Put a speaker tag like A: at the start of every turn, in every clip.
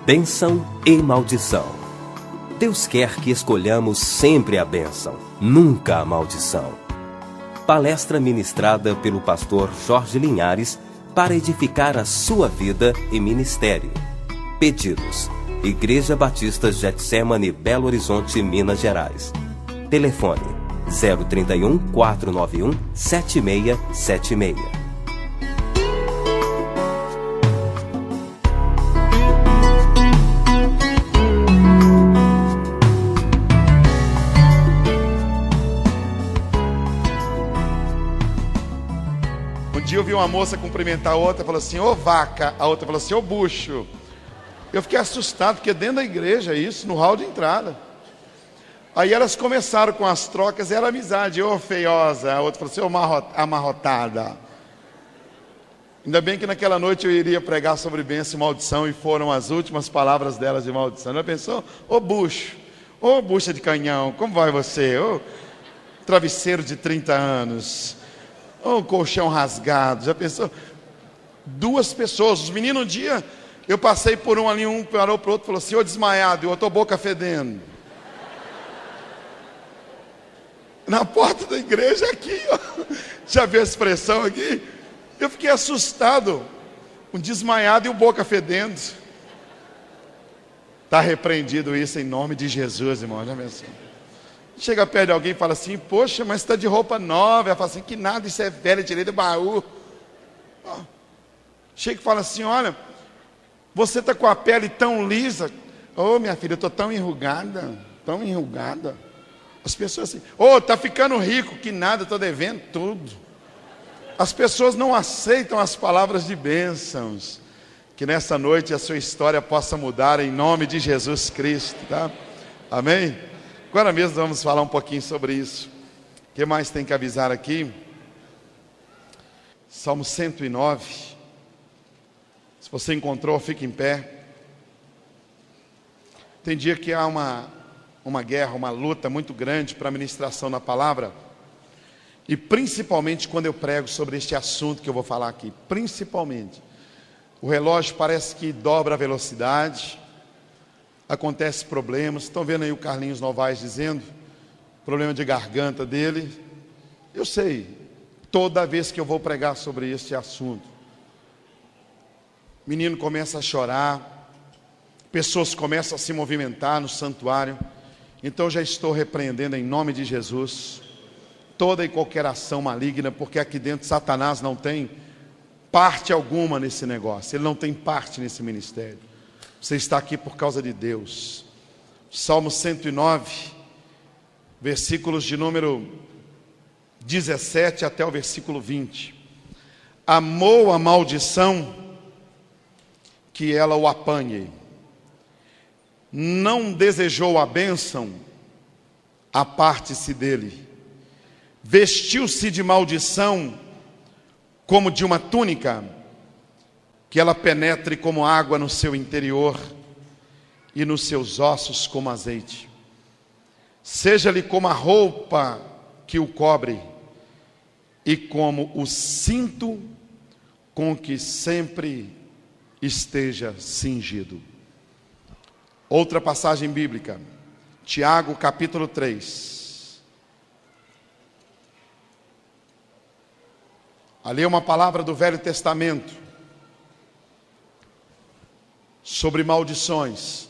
A: Bênção e maldição. Deus quer que escolhamos sempre a bênção, nunca a maldição. Palestra ministrada pelo pastor Jorge Linhares para edificar a sua vida e ministério. Pedidos: Igreja Batista Getsemane, Belo Horizonte, Minas Gerais. Telefone: 031 491 7676.
B: Eu vi uma moça cumprimentar a outra, falou assim: ô vaca. A outra falou assim: ô bucho. Eu fiquei assustado, porque dentro da igreja, isso, no hall de entrada. Aí elas começaram com as trocas, era amizade. Ô feiosa. A outra falou assim: ô amarrotada. Ainda bem que naquela noite eu iria pregar sobre bênção e maldição, e foram as últimas palavras delas de maldição. Ela pensou: ô bucho, ô bucha de canhão, como vai você? Ô travesseiro de 30 anos. Oh, colchão rasgado, já pensou? Duas pessoas, os meninos um dia, eu passei por um ali, um parou para o outro, falou assim: ô desmaiado, e o outro boca fedendo. Na porta da igreja aqui, ó. Já viu a expressão aqui? Eu fiquei assustado, um desmaiado e o boca fedendo. Está repreendido isso em nome de Jesus, irmão, já pensou? Chega perto de alguém e fala assim: poxa, mas está de roupa nova. Ela fala assim: que nada, isso é velho, tirei do baú. Chega e fala assim: olha, você está com a pele tão lisa. Ô minha filha, eu estou tão enrugada, tão enrugada. As pessoas assim: ô, está ficando rico. Que nada, estou devendo tudo. As pessoas não aceitam as palavras de bênçãos. Que nessa noite a sua história possa mudar em nome de Jesus Cristo, tá? Amém? Agora mesmo vamos falar um pouquinho sobre isso. O que mais tem que avisar aqui? Salmo 109. Se você encontrou, fique em pé. Tem dia que há uma guerra, uma luta muito grande para a ministração da palavra. E principalmente quando eu prego sobre este assunto que eu vou falar aqui. Principalmente. O relógio parece que dobra a velocidade. Acontece problemas. Estão vendo aí o Carlinhos Novaes dizendo problema de garganta dele. Eu sei, toda vez que eu vou pregar sobre este assunto, menino começa a chorar, pessoas começam a se movimentar no santuário. Então já estou repreendendo em nome de Jesus toda e qualquer ação maligna, porque aqui dentro Satanás não tem parte alguma nesse negócio, ele não tem parte nesse ministério. Você está aqui por causa de Deus. Salmo 109, versículos de número 17 até o versículo 20. Amou a maldição, que ela o apanhe. Não desejou a bênção, aparte-se dele. Vestiu-se de maldição, como de uma túnica, que ela penetre como água no seu interior e nos seus ossos como azeite. Seja-lhe como a roupa que o cobre e como o cinto com que sempre esteja cingido. Outra passagem bíblica, Tiago capítulo 3. Ali é uma palavra do Velho Testamento sobre maldições.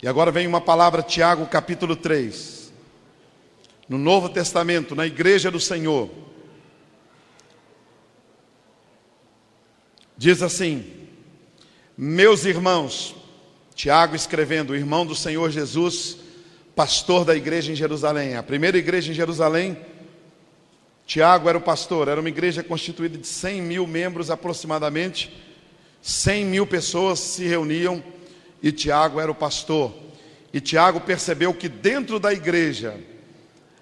B: E agora vem uma palavra, Tiago capítulo 3, no Novo Testamento, na igreja do Senhor. Diz assim: meus irmãos, Tiago escrevendo, irmão do Senhor Jesus, pastor da igreja em Jerusalém, a primeira igreja em Jerusalém. Tiago era o pastor, era uma igreja constituída de 100 mil membros aproximadamente. 100 mil pessoas se reuniam e Tiago era o pastor. E Tiago percebeu que dentro da igreja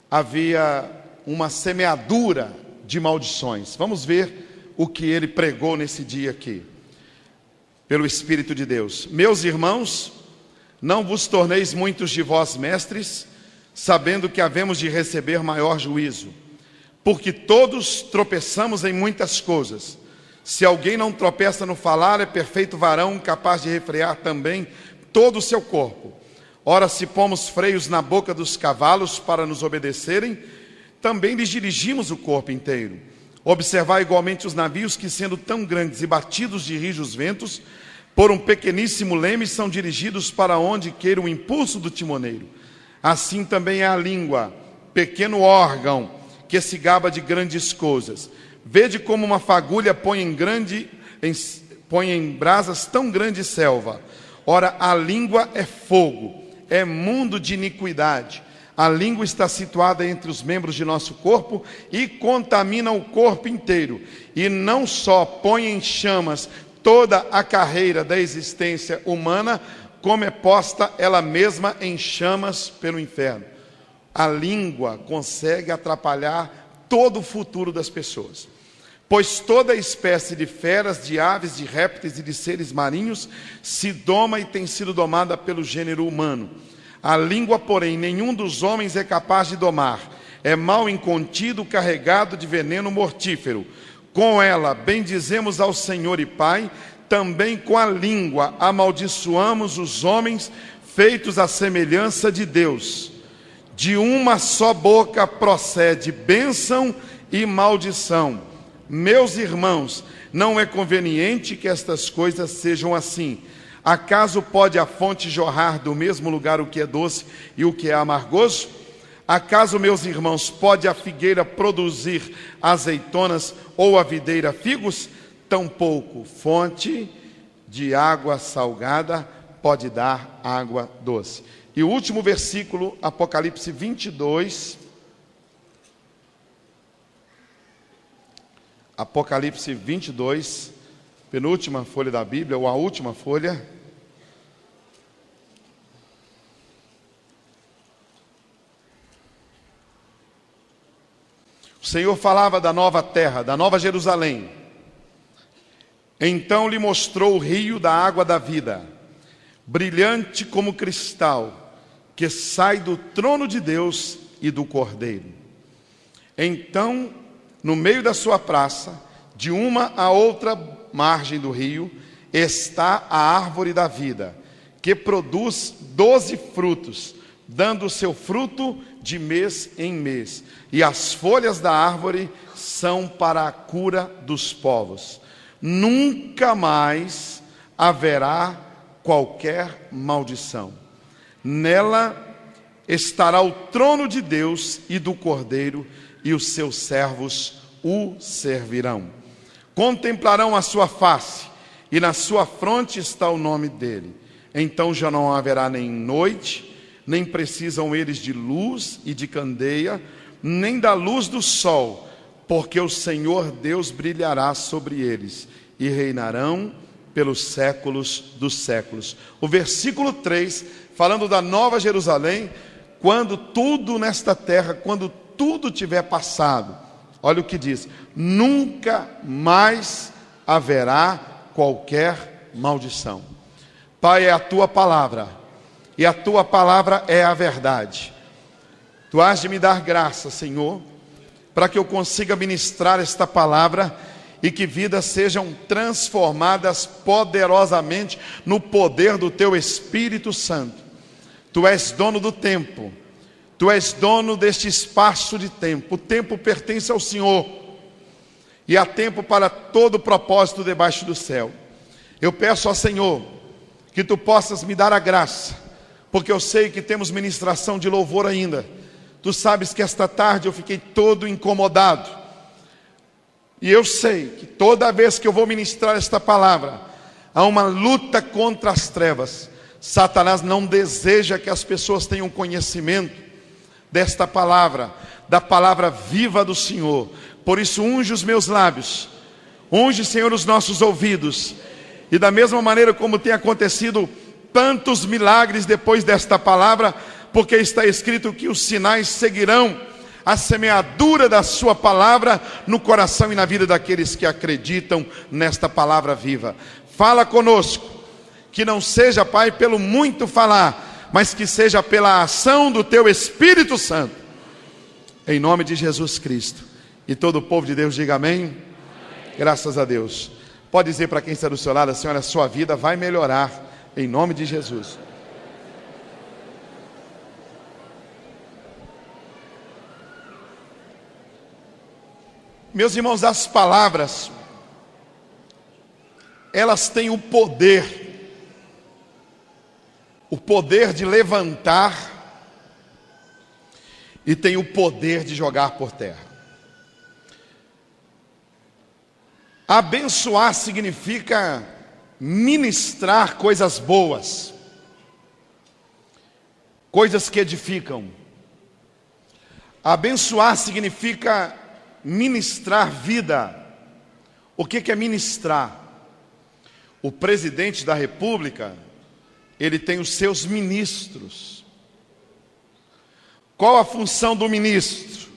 B: havia uma semeadura de maldições. Vamos ver o que ele pregou nesse dia aqui, pelo Espírito de Deus. Meus irmãos, não vos torneis muitos de vós mestres, sabendo que havemos de receber maior juízo. Porque todos tropeçamos em muitas coisas. Se alguém não tropeça no falar, é perfeito varão, capaz de refrear também todo o seu corpo. Ora, se pomos freios na boca dos cavalos para nos obedecerem, também lhes dirigimos o corpo inteiro. Observai igualmente os navios que, sendo tão grandes e batidos de rijos ventos, por um pequeníssimo leme, são dirigidos para onde queira o impulso do timoneiro. Assim também é a língua, pequeno órgão, que se gaba de grandes coisas. Vede como uma fagulha põe em brasas tão grande selva. Ora, a língua é fogo, é mundo de iniquidade. A língua está situada entre os membros de nosso corpo e contamina o corpo inteiro. E não só põe em chamas toda a carreira da existência humana, como é posta ela mesma em chamas pelo inferno. A língua consegue atrapalhar todo o futuro das pessoas. Pois toda espécie de feras, de aves, de répteis e de seres marinhos se doma e tem sido domada pelo gênero humano. A língua, porém, nenhum dos homens é capaz de domar. É mal incontido, carregado de veneno mortífero. Com ela bendizemos ao Senhor e Pai, também com a língua amaldiçoamos os homens feitos à semelhança de Deus. De uma só boca procede bênção e maldição. Meus irmãos, não é conveniente que estas coisas sejam assim. Acaso pode a fonte jorrar do mesmo lugar o que é doce e o que é amargoso? Acaso, meus irmãos, pode a figueira produzir azeitonas ou a videira figos? Tampouco fonte de água salgada pode dar água doce. E o último versículo, Apocalipse 22. Apocalipse 22, penúltima folha da Bíblia, ou a última folha. O Senhor falava da nova terra, da nova Jerusalém. Então lhe mostrou o rio da água da vida, brilhante como cristal, que sai do trono de Deus e do Cordeiro. Então, no meio da sua praça, de uma a outra margem do rio, está a árvore da vida, que produz 12 frutos, dando o seu fruto de mês em mês. E as folhas da árvore são para a cura dos povos. Nunca mais haverá qualquer maldição. Nela estará o trono de Deus e do Cordeiro, e os seus servos o servirão. Contemplarão a sua face, e na sua fronte está o nome dele. Então já não haverá nem noite, nem precisam eles de luz e de candeia, nem da luz do sol, porque o Senhor Deus brilhará sobre eles, e reinarão pelos séculos dos séculos. O versículo 3, falando da nova Jerusalém, quando tudo nesta terra, quando tudo tiver passado, olha o que diz: nunca mais haverá qualquer maldição. Pai, é a tua palavra, e a tua palavra é a verdade. Tu has de me dar graça, Senhor, para que eu consiga ministrar esta palavra e que vidas sejam transformadas poderosamente no poder do teu Espírito Santo. Tu és dono do tempo, tu és dono deste espaço de tempo. O tempo pertence ao Senhor, e há tempo para todo propósito debaixo do céu. Eu peço ao Senhor que tu possas me dar a graça, porque eu sei que temos ministração de louvor ainda. Tu sabes que esta tarde eu fiquei todo incomodado, e eu sei que toda vez que eu vou ministrar esta palavra, há uma luta contra as trevas. Satanás não deseja que as pessoas tenham conhecimento desta palavra, da palavra viva do Senhor. Por isso unge os meus lábios, unge, Senhor, os nossos ouvidos, e da mesma maneira como tem acontecido tantos milagres depois desta palavra, porque está escrito que os sinais seguirão a semeadura da sua palavra no coração e na vida daqueles que acreditam nesta palavra viva. Fala conosco, que não seja, Pai, pelo muito falar, mas que seja pela ação do teu Espírito Santo, em nome de Jesus Cristo. E todo o povo de Deus diga amém. Graças a Deus. Pode dizer para quem está do seu lado, Senhora, a sua vida vai melhorar, em nome de Jesus. Meus irmãos, as palavras, elas têm o poder de levantar e tem o poder de jogar por terra. Abençoar significa ministrar coisas boas, coisas que edificam. Abençoar significa ministrar vida. O que é ministrar? O presidente da República, ele tem os seus ministros. Qual a função do ministro?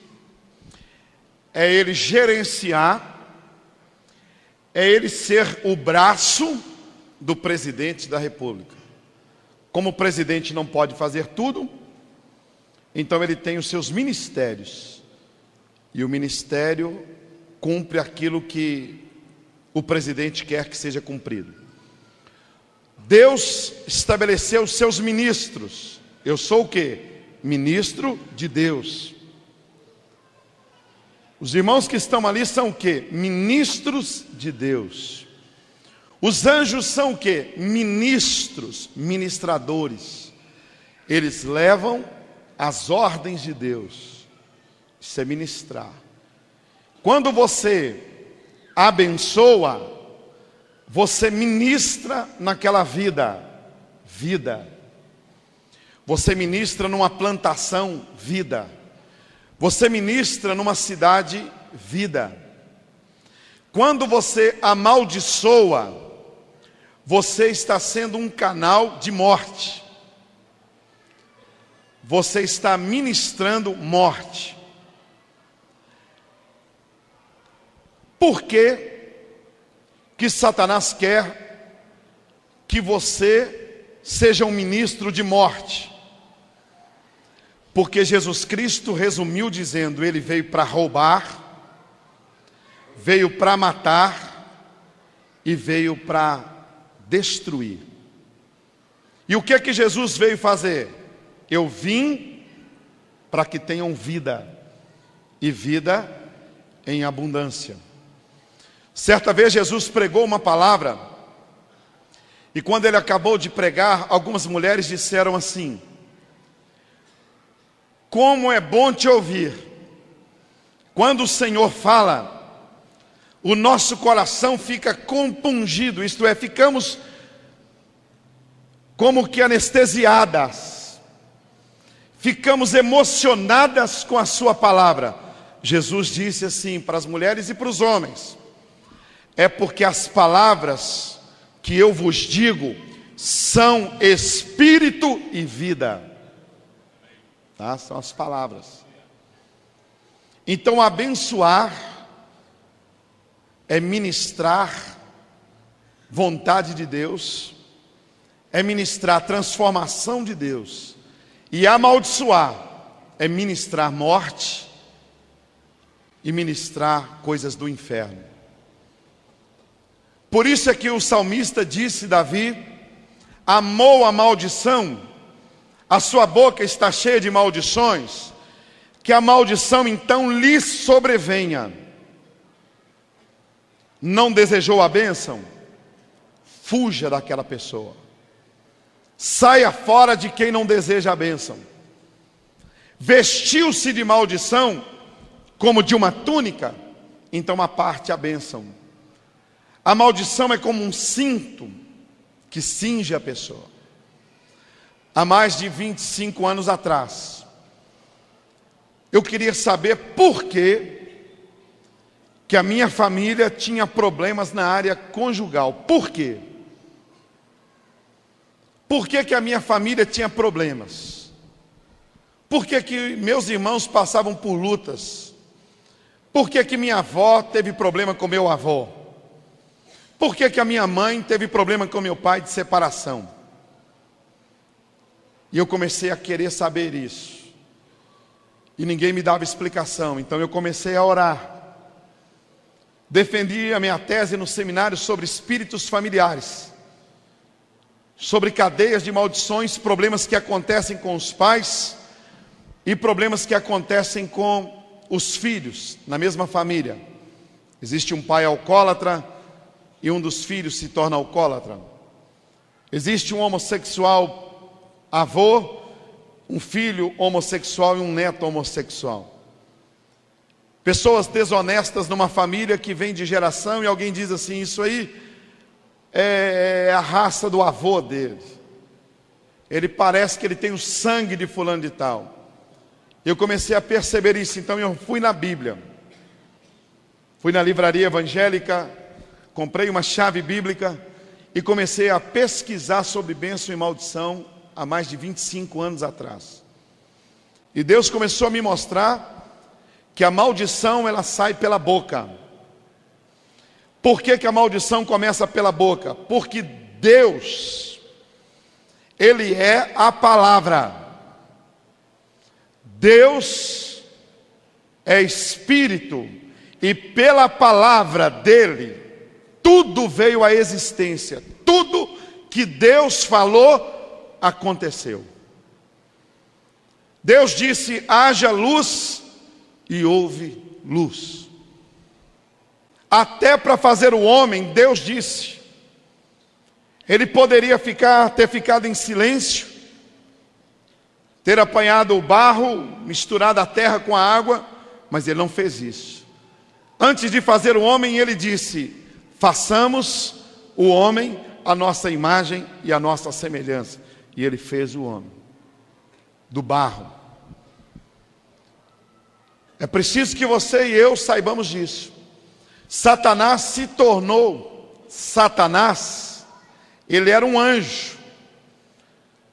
B: É ele gerenciar, é ele ser o braço do presidente da República. Como o presidente não pode fazer tudo, então ele tem os seus ministérios. E o ministério cumpre aquilo que o presidente quer que seja cumprido. Deus estabeleceu os seus ministros. Eu sou o quê? Ministro de Deus. Os irmãos que estão ali são o quê? Ministros de Deus. Os anjos são o quê? Ministros, ministradores. Eles levam as ordens de Deus. Isso é ministrar. Quando você abençoa, você ministra naquela vida. Você ministra numa plantação, vida. Você ministra numa cidade, vida. Quando você amaldiçoa, você está sendo um canal de morte. Você está ministrando morte. Por que Satanás quer que você seja um ministro de morte? Porque Jesus Cristo resumiu dizendo: Ele veio para roubar, veio para matar e veio para destruir. E o que é que Jesus veio fazer? Eu vim para que tenham vida, e vida em abundância. Certa vez Jesus pregou uma palavra, e quando ele acabou de pregar, algumas mulheres disseram assim: como é bom te ouvir. Quando o Senhor fala, o nosso coração fica compungido, isto é, ficamos como que anestesiadas, ficamos emocionadas com a sua palavra. Jesus disse assim para as mulheres e para os homens: é porque as palavras que eu vos digo são espírito e vida. Tá? São as palavras. Então abençoar é ministrar vontade de Deus, é ministrar transformação de Deus. E amaldiçoar é ministrar morte e ministrar coisas do inferno. Por isso é que o salmista disse, Davi, amou a maldição, a sua boca está cheia de maldições, que a maldição então lhe sobrevenha. Não desejou a bênção? Fuja daquela pessoa. Saia fora de quem não deseja a bênção. Vestiu-se de maldição, como de uma túnica, então aparte a bênção. A maldição é como um cinto que cinge a pessoa. Há mais de 25 anos atrás, eu queria saber por que a minha família tinha problemas na área conjugal. Por quê? Por que a minha família tinha problemas? Por que meus irmãos passavam por lutas? Por que minha avó teve problema com meu avô? Por que a minha mãe teve problema com meu pai de separação? E eu comecei a querer saber isso. E ninguém me dava explicação. Então eu comecei a orar. defendi a minha tese no seminário sobre espíritos familiares, sobre cadeias de maldições, problemas que acontecem com os pais e problemas que acontecem com os filhos na mesma família. Existe um pai alcoólatra e um dos filhos se torna alcoólatra. Existe um homossexual avô, um filho homossexual e um neto homossexual. Pessoas desonestas numa família que vem de geração e alguém diz assim: isso aí é a raça do avô dele. Ele parece que ele tem o sangue de fulano de tal. Eu comecei a perceber isso, então eu fui na Bíblia. Fui na livraria evangélica, comprei uma chave bíblica e comecei a pesquisar sobre bênção e maldição há mais de 25 anos atrás. E Deus começou a me mostrar que a maldição ela sai pela boca. Por que a maldição começa pela boca? Porque Deus, Ele é a palavra. Deus é Espírito e pela palavra dEle, tudo veio à existência. Tudo que Deus falou, aconteceu. Deus disse: haja luz, e houve luz. Até para fazer o homem, Deus disse. Ele poderia ter ficado em silêncio, ter apanhado o barro, misturado a terra com a água, mas Ele não fez isso. Antes de fazer o homem, Ele disse: façamos o homem a nossa imagem e a nossa semelhança. E Ele fez o homem do barro. É preciso que você e eu saibamos disso. Satanás se tornou Satanás. Ele era um anjo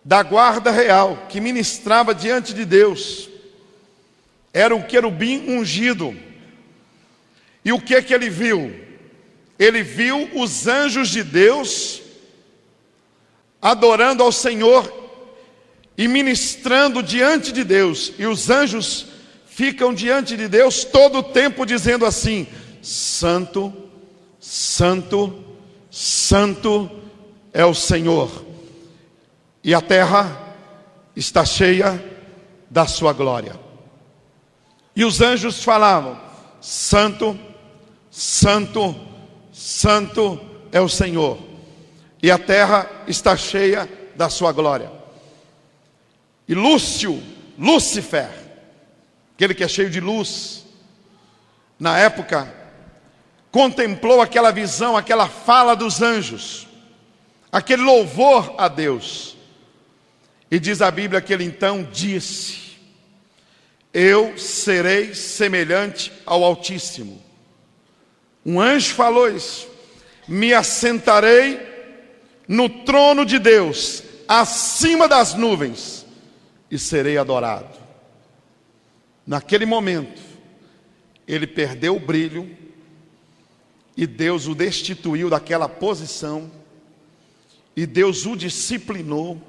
B: da guarda real que ministrava diante de Deus. Era um querubim ungido. E o que ele viu? Ele viu os anjos de Deus adorando ao Senhor e ministrando diante de Deus. E os anjos ficam diante de Deus todo o tempo dizendo assim: Santo, Santo, Santo é o Senhor, e a terra está cheia da sua glória. E os anjos falavam: Santo, Santo, Santo é o Senhor, e a terra está cheia da sua glória. E Lúcifer, aquele que é cheio de luz, na época, contemplou aquela visão, aquela fala dos anjos, aquele louvor a Deus. E diz a Bíblia que ele então disse: eu serei semelhante ao Altíssimo. Um anjo falou isso: me assentarei no trono de Deus, acima das nuvens, e serei adorado. Naquele momento, ele perdeu o brilho, e Deus o destituiu daquela posição, e Deus o disciplinou,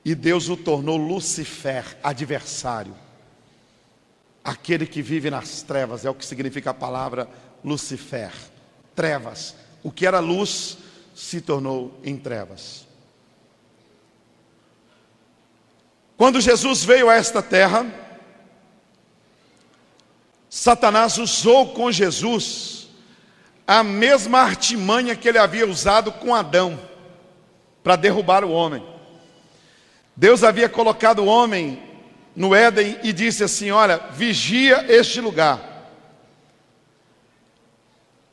B: e Deus o tornou Lúcifer, adversário. Aquele que vive nas trevas, é o que significa a palavra Lúcifer, trevas. O que era luz se tornou em trevas. Quando Jesus veio a esta terra, Satanás usou com Jesus a mesma artimanha que ele havia usado com Adão para derrubar o homem. Deus havia colocado o homem no Éden e disse assim: olha, vigia este lugar.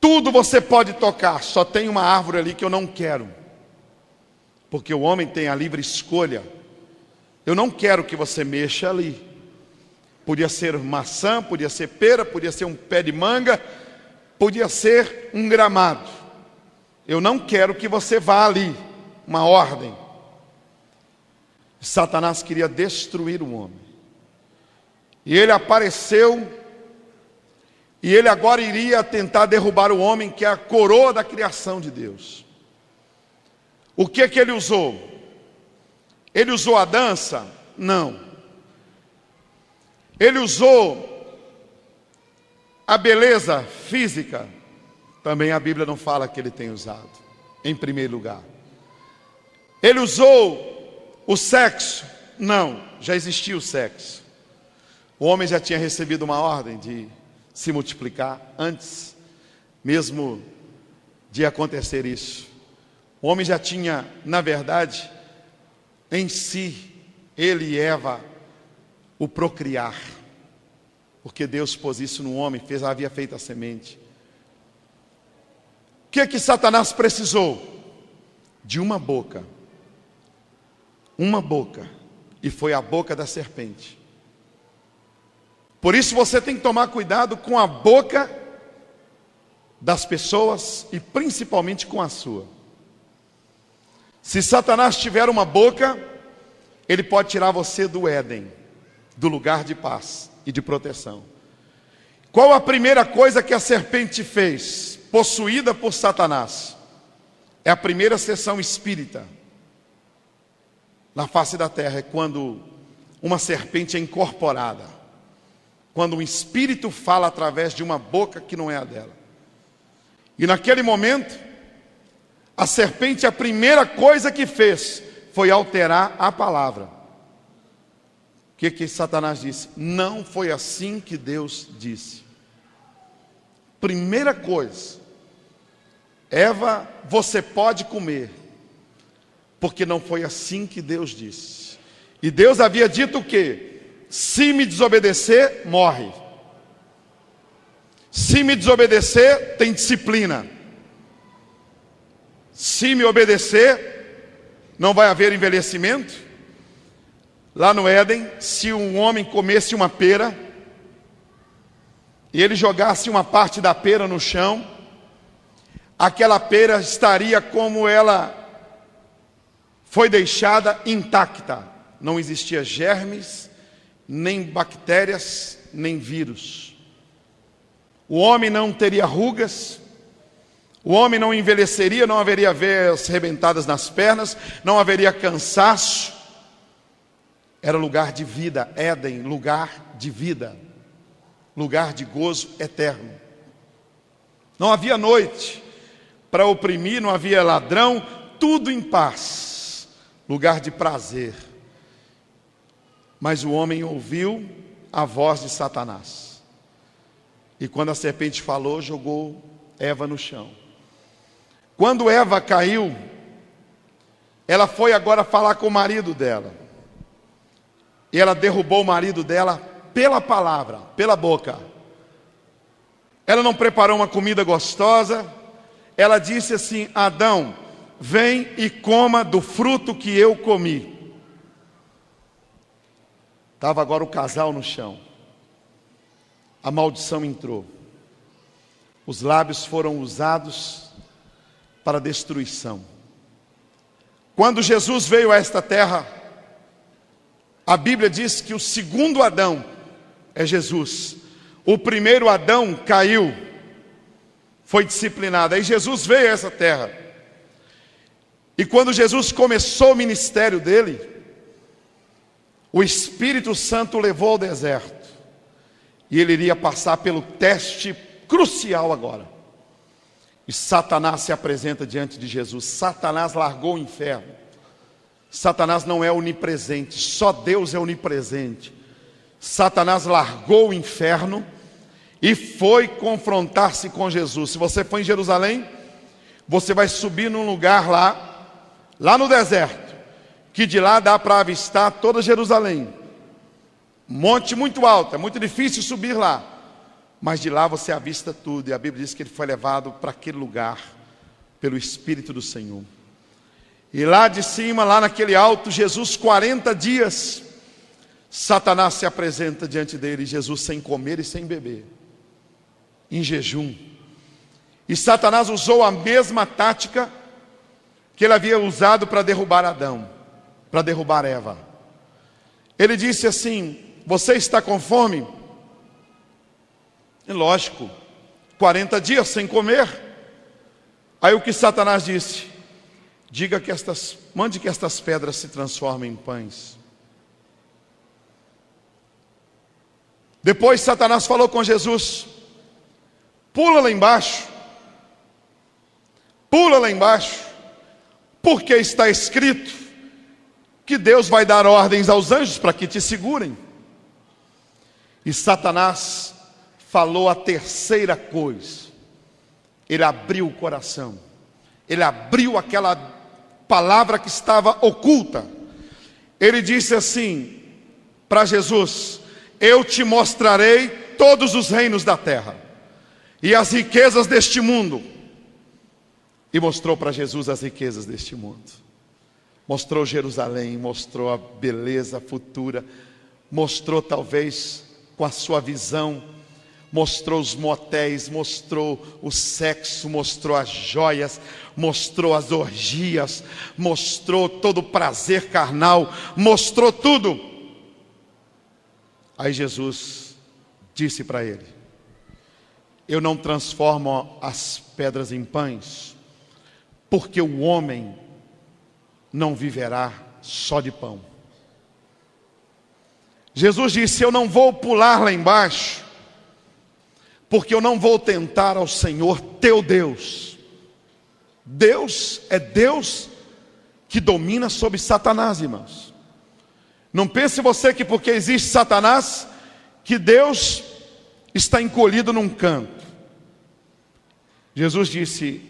B: Tudo você pode tocar, só tem uma árvore ali que eu não quero, porque o homem tem a livre escolha. Eu não quero que você mexa ali. Podia ser maçã, podia ser pera, podia ser um pé de manga, podia ser um gramado. Eu não quero que você vá ali. Uma ordem. Satanás queria destruir o homem. E ele apareceu, e ele agora iria tentar derrubar o homem, que é a coroa da criação de Deus. O que ele usou? Ele usou a dança? Não. Ele usou A beleza física, também a Bíblia não fala que ele tem usado, em primeiro lugar. Ele usou o sexo? Não, já existia o sexo. O homem já tinha recebido uma ordem de se multiplicar antes mesmo de acontecer isso. O homem já tinha, na verdade, em si, ele e Eva, o procriar. Porque Deus pôs isso no homem, havia feito a semente. O que Satanás precisou? De uma boca. Uma boca. E foi a boca da serpente. Por isso você tem que tomar cuidado com a boca das pessoas e principalmente com a sua. Se Satanás tiver uma boca, ele pode tirar você do Éden, do lugar de paz e de proteção. Qual a primeira coisa que a serpente fez, possuída por Satanás? É a primeira sessão espírita na face da terra, é quando uma serpente é incorporada, quando um espírito fala através de uma boca que não é a dela. E naquele momento, a serpente, a primeira coisa que fez foi alterar a palavra. O que Satanás disse? Não foi assim que Deus disse. Primeira coisa, Eva, você pode comer, porque não foi assim que Deus disse. E Deus havia dito o quê? Se me desobedecer, morre. Se me desobedecer, tem disciplina. Se me obedecer, não vai haver envelhecimento. Lá no Éden, se um homem comesse uma pera e ele jogasse uma parte da pera no chão, aquela pera estaria como ela foi deixada intacta. Não existia germes, nem bactérias, nem vírus. O homem não teria rugas, o homem não envelheceria, não haveria veias rebentadas nas pernas, não haveria cansaço. Era lugar de vida, Éden, lugar de vida, lugar de gozo eterno. Não havia noite para oprimir, não havia ladrão, tudo em paz, lugar de prazer. Mas o homem ouviu a voz de Satanás. E quando a serpente falou, jogou Eva no chão. Quando Eva caiu, ela foi agora falar com o marido dela. E ela derrubou o marido dela pela palavra, pela boca. Ela não preparou uma comida gostosa. Ela disse assim: Adão, vem e coma do fruto que eu comi. Estava agora o casal no chão. A maldição entrou. Os lábios foram usados para destruição. Quando Jesus veio a esta terra, a Bíblia diz que o segundo Adão é Jesus. O primeiro Adão caiu, foi disciplinado. Aí Jesus veio a essa terra. E quando Jesus começou o ministério dele, o Espírito Santo o levou ao deserto. E ele iria passar pelo teste crucial agora. E Satanás se apresenta diante de Jesus. Satanás largou o inferno. Satanás não é onipresente, só Deus é onipresente. Satanás largou o inferno e foi confrontar-se com Jesus. Se você for em Jerusalém, você vai subir num lugar lá no deserto, que de lá dá para avistar toda Jerusalém. Monte muito alto, é muito difícil subir lá, mas de lá você avista tudo. E a Bíblia diz que ele foi levado para aquele lugar pelo Espírito do Senhor. E lá de cima, lá naquele alto, Jesus, 40 dias, Satanás se apresenta diante dele, Jesus sem comer e sem beber, em jejum. E Satanás usou a mesma tática que ele havia usado para derrubar Adão, para derrubar Eva. Ele disse assim: você está com fome? E lógico, 40 dias sem comer. Aí o que Satanás disse? Mande que estas pedras se transformem em pães. Depois Satanás falou com Jesus: pula lá embaixo, porque está escrito que Deus vai dar ordens aos anjos para que te segurem. E Satanás falou a terceira coisa. Ele abriu o coração, ele abriu aquela palavra que estava oculta. Ele disse assim para Jesus: eu te mostrarei todos os reinos da terra e as riquezas deste mundo. E mostrou para Jesus as riquezas deste mundo. Mostrou Jerusalém, mostrou a beleza futura, mostrou talvez com a sua visão, mostrou os motéis, mostrou o sexo, mostrou as joias, mostrou as orgias, mostrou todo o prazer carnal, mostrou tudo. Aí Jesus disse para ele: eu não transformo as pedras em pães, porque o homem não viverá só de pão. Jesus disse: eu não vou pular lá embaixo, porque eu não vou tentar ao Senhor teu Deus. Deus é Deus que domina sobre Satanás, irmãos. Não pense você que porque existe Satanás, que Deus está encolhido num canto. Jesus disse: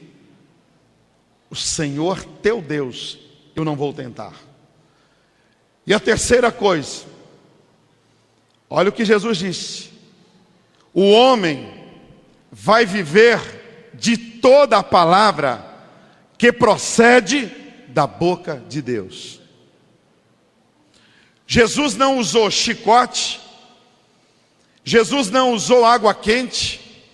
B: o Senhor teu Deus eu não vou tentar. E a terceira coisa, olha o que Jesus disse: o homem vai viver de toda a palavra que procede da boca de Deus. Jesus não usou chicote, Jesus não usou água quente,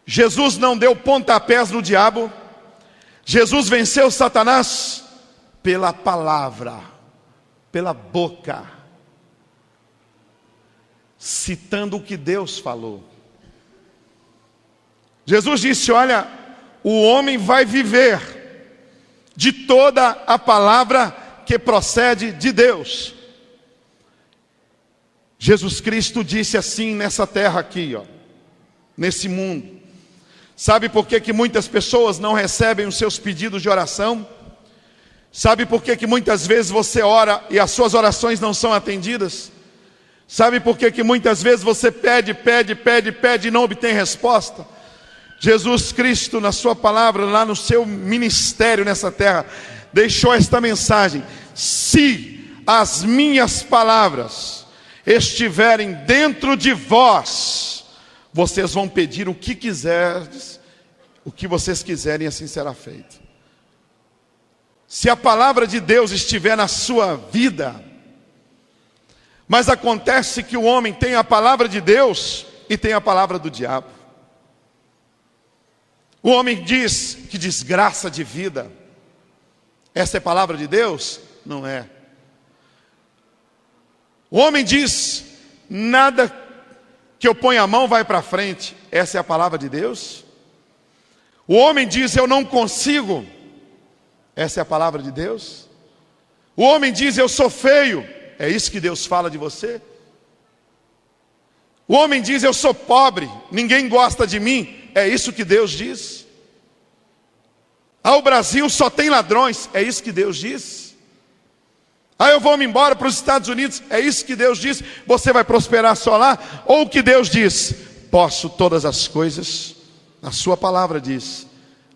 B: Jesus não deu pontapés no diabo. Jesus venceu Satanás pela palavra, pela boca, citando o que Deus falou. Jesus disse: olha, o homem vai viver de toda a palavra que procede de Deus. Jesus Cristo disse assim nessa terra aqui, ó, nesse mundo. Sabe por que muitas pessoas não recebem os seus pedidos de oração? Sabe por que muitas vezes você ora e as suas orações não são atendidas? Sabe por que muitas vezes você pede e não obtém resposta? Jesus Cristo, na sua palavra, lá no seu ministério nessa terra, deixou esta mensagem: se as minhas palavras estiverem dentro de vós, vocês vão pedir o que quiserdes, o que vocês quiserem, assim será feito. Se a palavra de Deus estiver na sua vida, mas acontece que o homem tem a palavra de Deus e tem a palavra do diabo. O homem diz que desgraça de vida. Essa é a palavra de Deus? Não é. O homem diz: nada que eu ponha a mão vai para frente. Essa é a palavra de Deus? O homem diz: eu não consigo. Essa é a palavra de Deus? O homem diz: eu sou feio. É isso que Deus fala de você? O homem diz: eu sou pobre, ninguém gosta de mim. É isso que Deus diz? O Brasil só tem ladrões. É isso que Deus diz? Eu vou me embora para os Estados Unidos. É isso que Deus diz? Você vai prosperar só lá? Ou o que Deus diz? Posso todas as coisas, a sua palavra diz,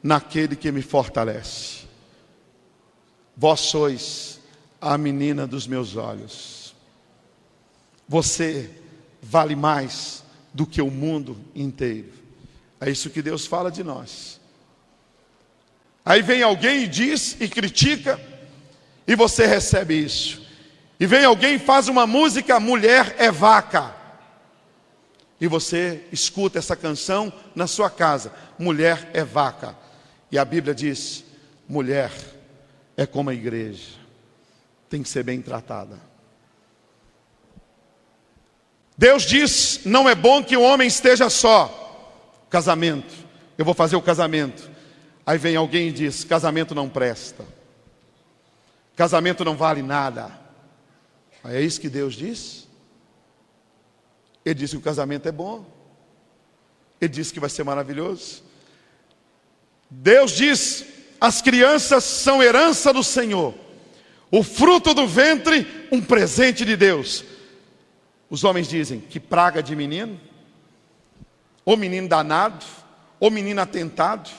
B: naquele que me fortalece. Vós sois a menina dos meus olhos. Você vale mais do que o mundo inteiro. É isso que Deus fala de nós. Aí vem alguém e diz e critica, e você recebe isso. E vem alguém e faz uma música: mulher é vaca. E você escuta essa canção na sua casa: mulher é vaca. E a Bíblia diz: mulher é como a igreja, tem que ser bem tratada. Deus diz: não é bom que o homem esteja só. Casamento, eu vou fazer o casamento. Aí vem alguém e diz: casamento não presta, casamento não vale nada. É isso que Deus diz? Ele disse que o casamento é bom. Ele disse que vai ser maravilhoso. Deus diz: as crianças são herança do Senhor, o fruto do ventre, um presente de Deus. Os homens dizem: que praga de menino, ou menino danado, ou menino atentado,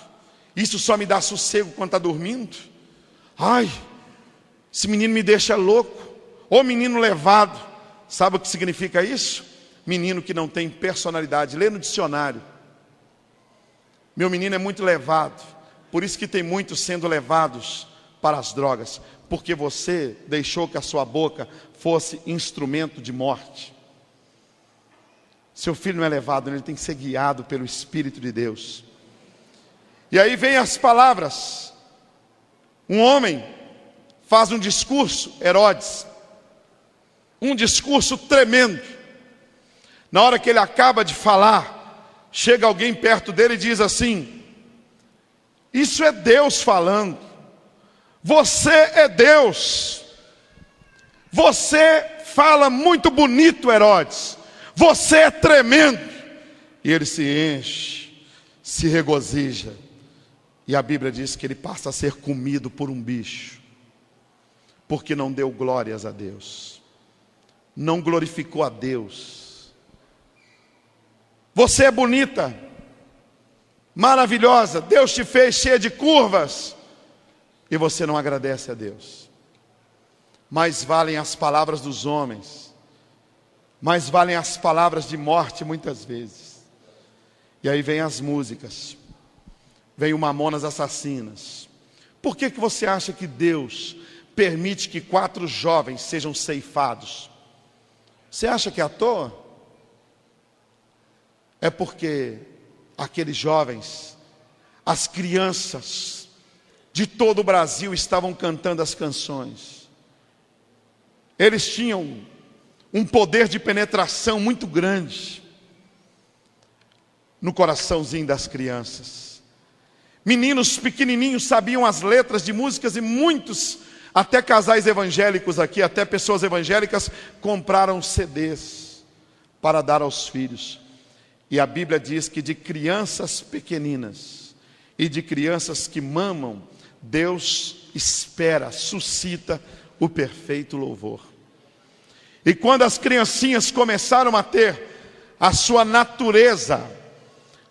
B: isso só me dá sossego quando está dormindo. Ai, esse menino me deixa louco. Ou menino levado. Sabe o que significa isso? Menino que não tem personalidade. Lê no dicionário. Meu menino é muito levado. Por isso que tem muitos sendo levados para as drogas. Porque você deixou que a sua boca fosse instrumento de morte. Seu filho não é levado, ele tem que ser guiado pelo Espírito de Deus. E aí vem as palavras. Um homem faz um discurso, Herodes, um discurso tremendo. Na hora que ele acaba de falar, chega alguém perto dele e diz assim: isso é Deus falando, você é Deus, você fala muito bonito, Herodes, você é tremendo. E ele se enche, se regozija, e a Bíblia diz que ele passa a ser comido por um bicho, porque não deu glórias a Deus, não glorificou a Deus. Você é bonita, maravilhosa, Deus te fez cheia de curvas, e você não agradece a Deus. Mais valem as palavras dos homens, mais valem as palavras de morte muitas vezes. E aí vem as músicas, vem o Mamonas Assassinas. Por que você acha que Deus permite que 4 jovens sejam ceifados? Você acha que é à toa? É porque aqueles jovens, as crianças de todo o Brasil estavam cantando as canções. Eles tinham um poder de penetração muito grande no coraçãozinho das crianças. Meninos pequenininhos sabiam as letras de músicas, e muitos, até casais evangélicos aqui, até pessoas evangélicas, compraram CDs para dar aos filhos. E a Bíblia diz que de crianças pequeninas e de crianças que mamam, Deus espera, suscita o perfeito louvor. E quando as criancinhas começaram a ter a sua natureza,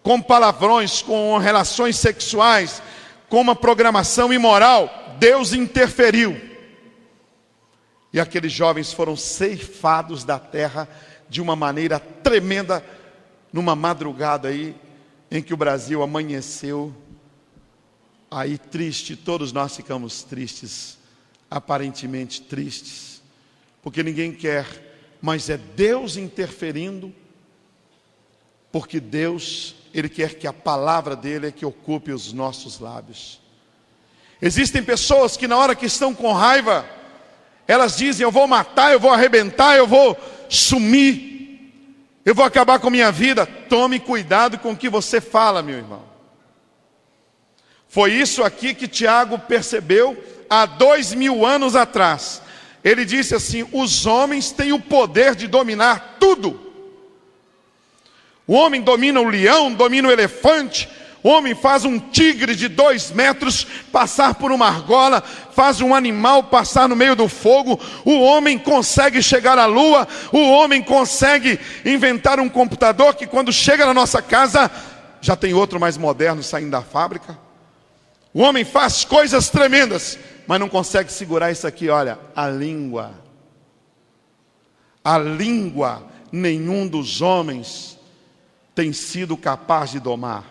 B: com palavrões, com relações sexuais, com uma programação imoral, Deus interferiu. E aqueles jovens foram ceifados da terra de uma maneira tremenda, numa madrugada aí, em que o Brasil amanheceu aí triste. Todos nós ficamos tristes, aparentemente tristes, porque ninguém quer, mas é Deus interferindo, porque Deus, Ele quer que a palavra dEle é que ocupe os nossos lábios. Existem pessoas que na hora que estão com raiva, elas dizem: eu vou matar, eu vou arrebentar, eu vou sumir, eu vou acabar com minha vida. Tome cuidado com o que você fala, meu irmão. Foi isso aqui que Tiago percebeu há 2000 anos atrás. Ele disse assim: os homens têm o poder de dominar tudo. O homem domina o leão, domina o elefante. O homem faz um tigre de 2 metros passar por uma argola, faz um animal passar no meio do fogo. O homem consegue chegar à lua. O homem consegue inventar um computador que quando chega na nossa casa, já tem outro mais moderno saindo da fábrica. O homem faz coisas tremendas, mas não consegue segurar isso aqui, olha, a língua. A língua, nenhum dos homens tem sido capaz de domar.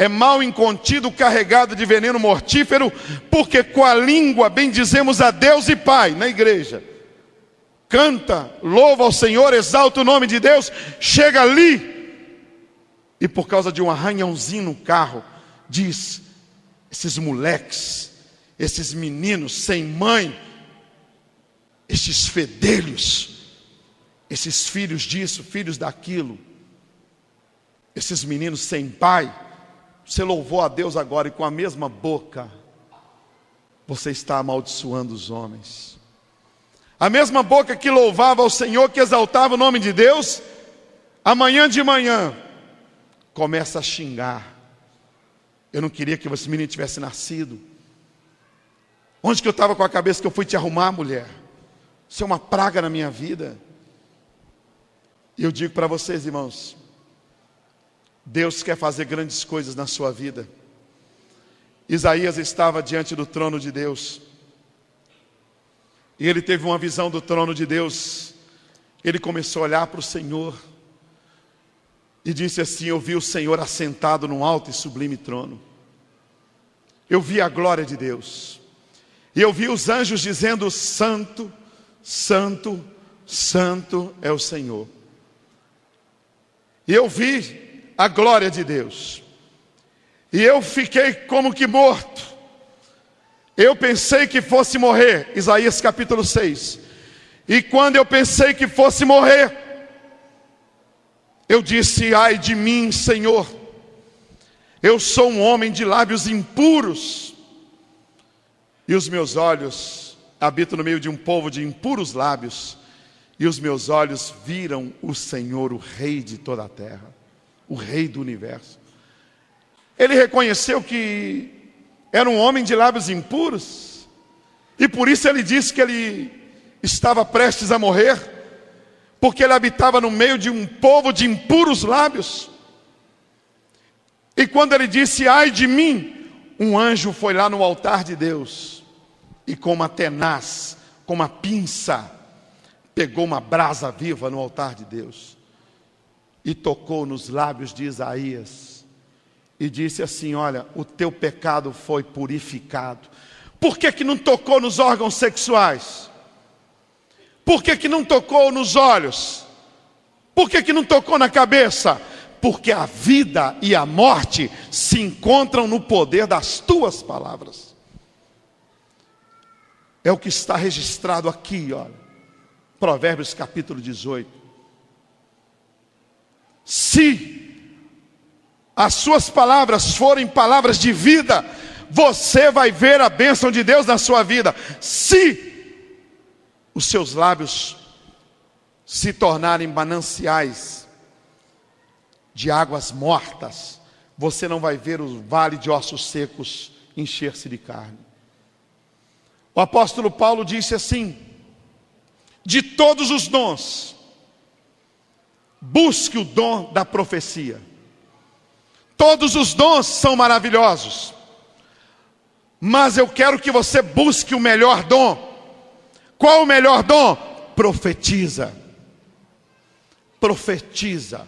B: É mal incontido, carregado de veneno mortífero, porque com a língua bendizemos a Deus e Pai. Na igreja, canta, louva ao Senhor, exalta o nome de Deus, chega ali, e por causa de um arranhãozinho no carro, diz: esses moleques, esses meninos sem mãe, esses fedelhos, esses filhos disso, filhos daquilo, esses meninos sem pai. Você louvou a Deus agora, e com a mesma boca você está amaldiçoando os homens. A mesma boca que louvava ao Senhor, que exaltava o nome de Deus, amanhã de manhã começa a xingar. Eu não queria que esse menino tivesse nascido. Onde que eu estava com a cabeça que eu fui te arrumar, mulher? Isso é uma praga na minha vida. E eu digo para vocês, irmãos, Deus quer fazer grandes coisas na sua vida. Isaías estava diante do trono de Deus. E ele teve uma visão do trono de Deus. Ele começou a olhar para o Senhor. E disse assim: eu vi o Senhor assentado num alto e sublime trono. Eu vi a glória de Deus. E eu vi os anjos dizendo: Santo, Santo, Santo é o Senhor. E eu vi a glória de Deus. E eu fiquei como que morto. Eu pensei que fosse morrer. Isaías capítulo 6. E quando eu pensei que fosse morrer, eu disse: ai de mim, Senhor, eu sou um homem de lábios impuros, e os meus olhos habito no meio de um povo de impuros lábios, e os meus olhos viram o Senhor, o Rei de toda a terra, o Rei do universo. Ele reconheceu que era um homem de lábios impuros, e por isso ele disse que ele estava prestes a morrer, porque ele habitava no meio de um povo de impuros lábios. E quando ele disse: ai de mim, um anjo foi lá no altar de Deus, e com uma tenaz, com uma pinça, pegou uma brasa viva no altar de Deus, e tocou nos lábios de Isaías, e disse assim: olha, o teu pecado foi purificado. Por que que não tocou nos órgãos sexuais? Por que que não tocou nos olhos? Por que que não tocou na cabeça? Porque a vida e a morte se encontram no poder das tuas palavras. É o que está registrado aqui, olha. Provérbios capítulo 18. Se as suas palavras forem palavras de vida, você vai ver a bênção de Deus na sua vida. Se os seus lábios se tornarem mananciais de águas mortas, você não vai ver o vale de ossos secos encher-se de carne. O apóstolo Paulo disse assim: de todos os dons, busque o dom da profecia. Todos os dons são maravilhosos, mas eu quero que você busque o melhor dom. Qual o melhor dom? Profetiza. Profetiza.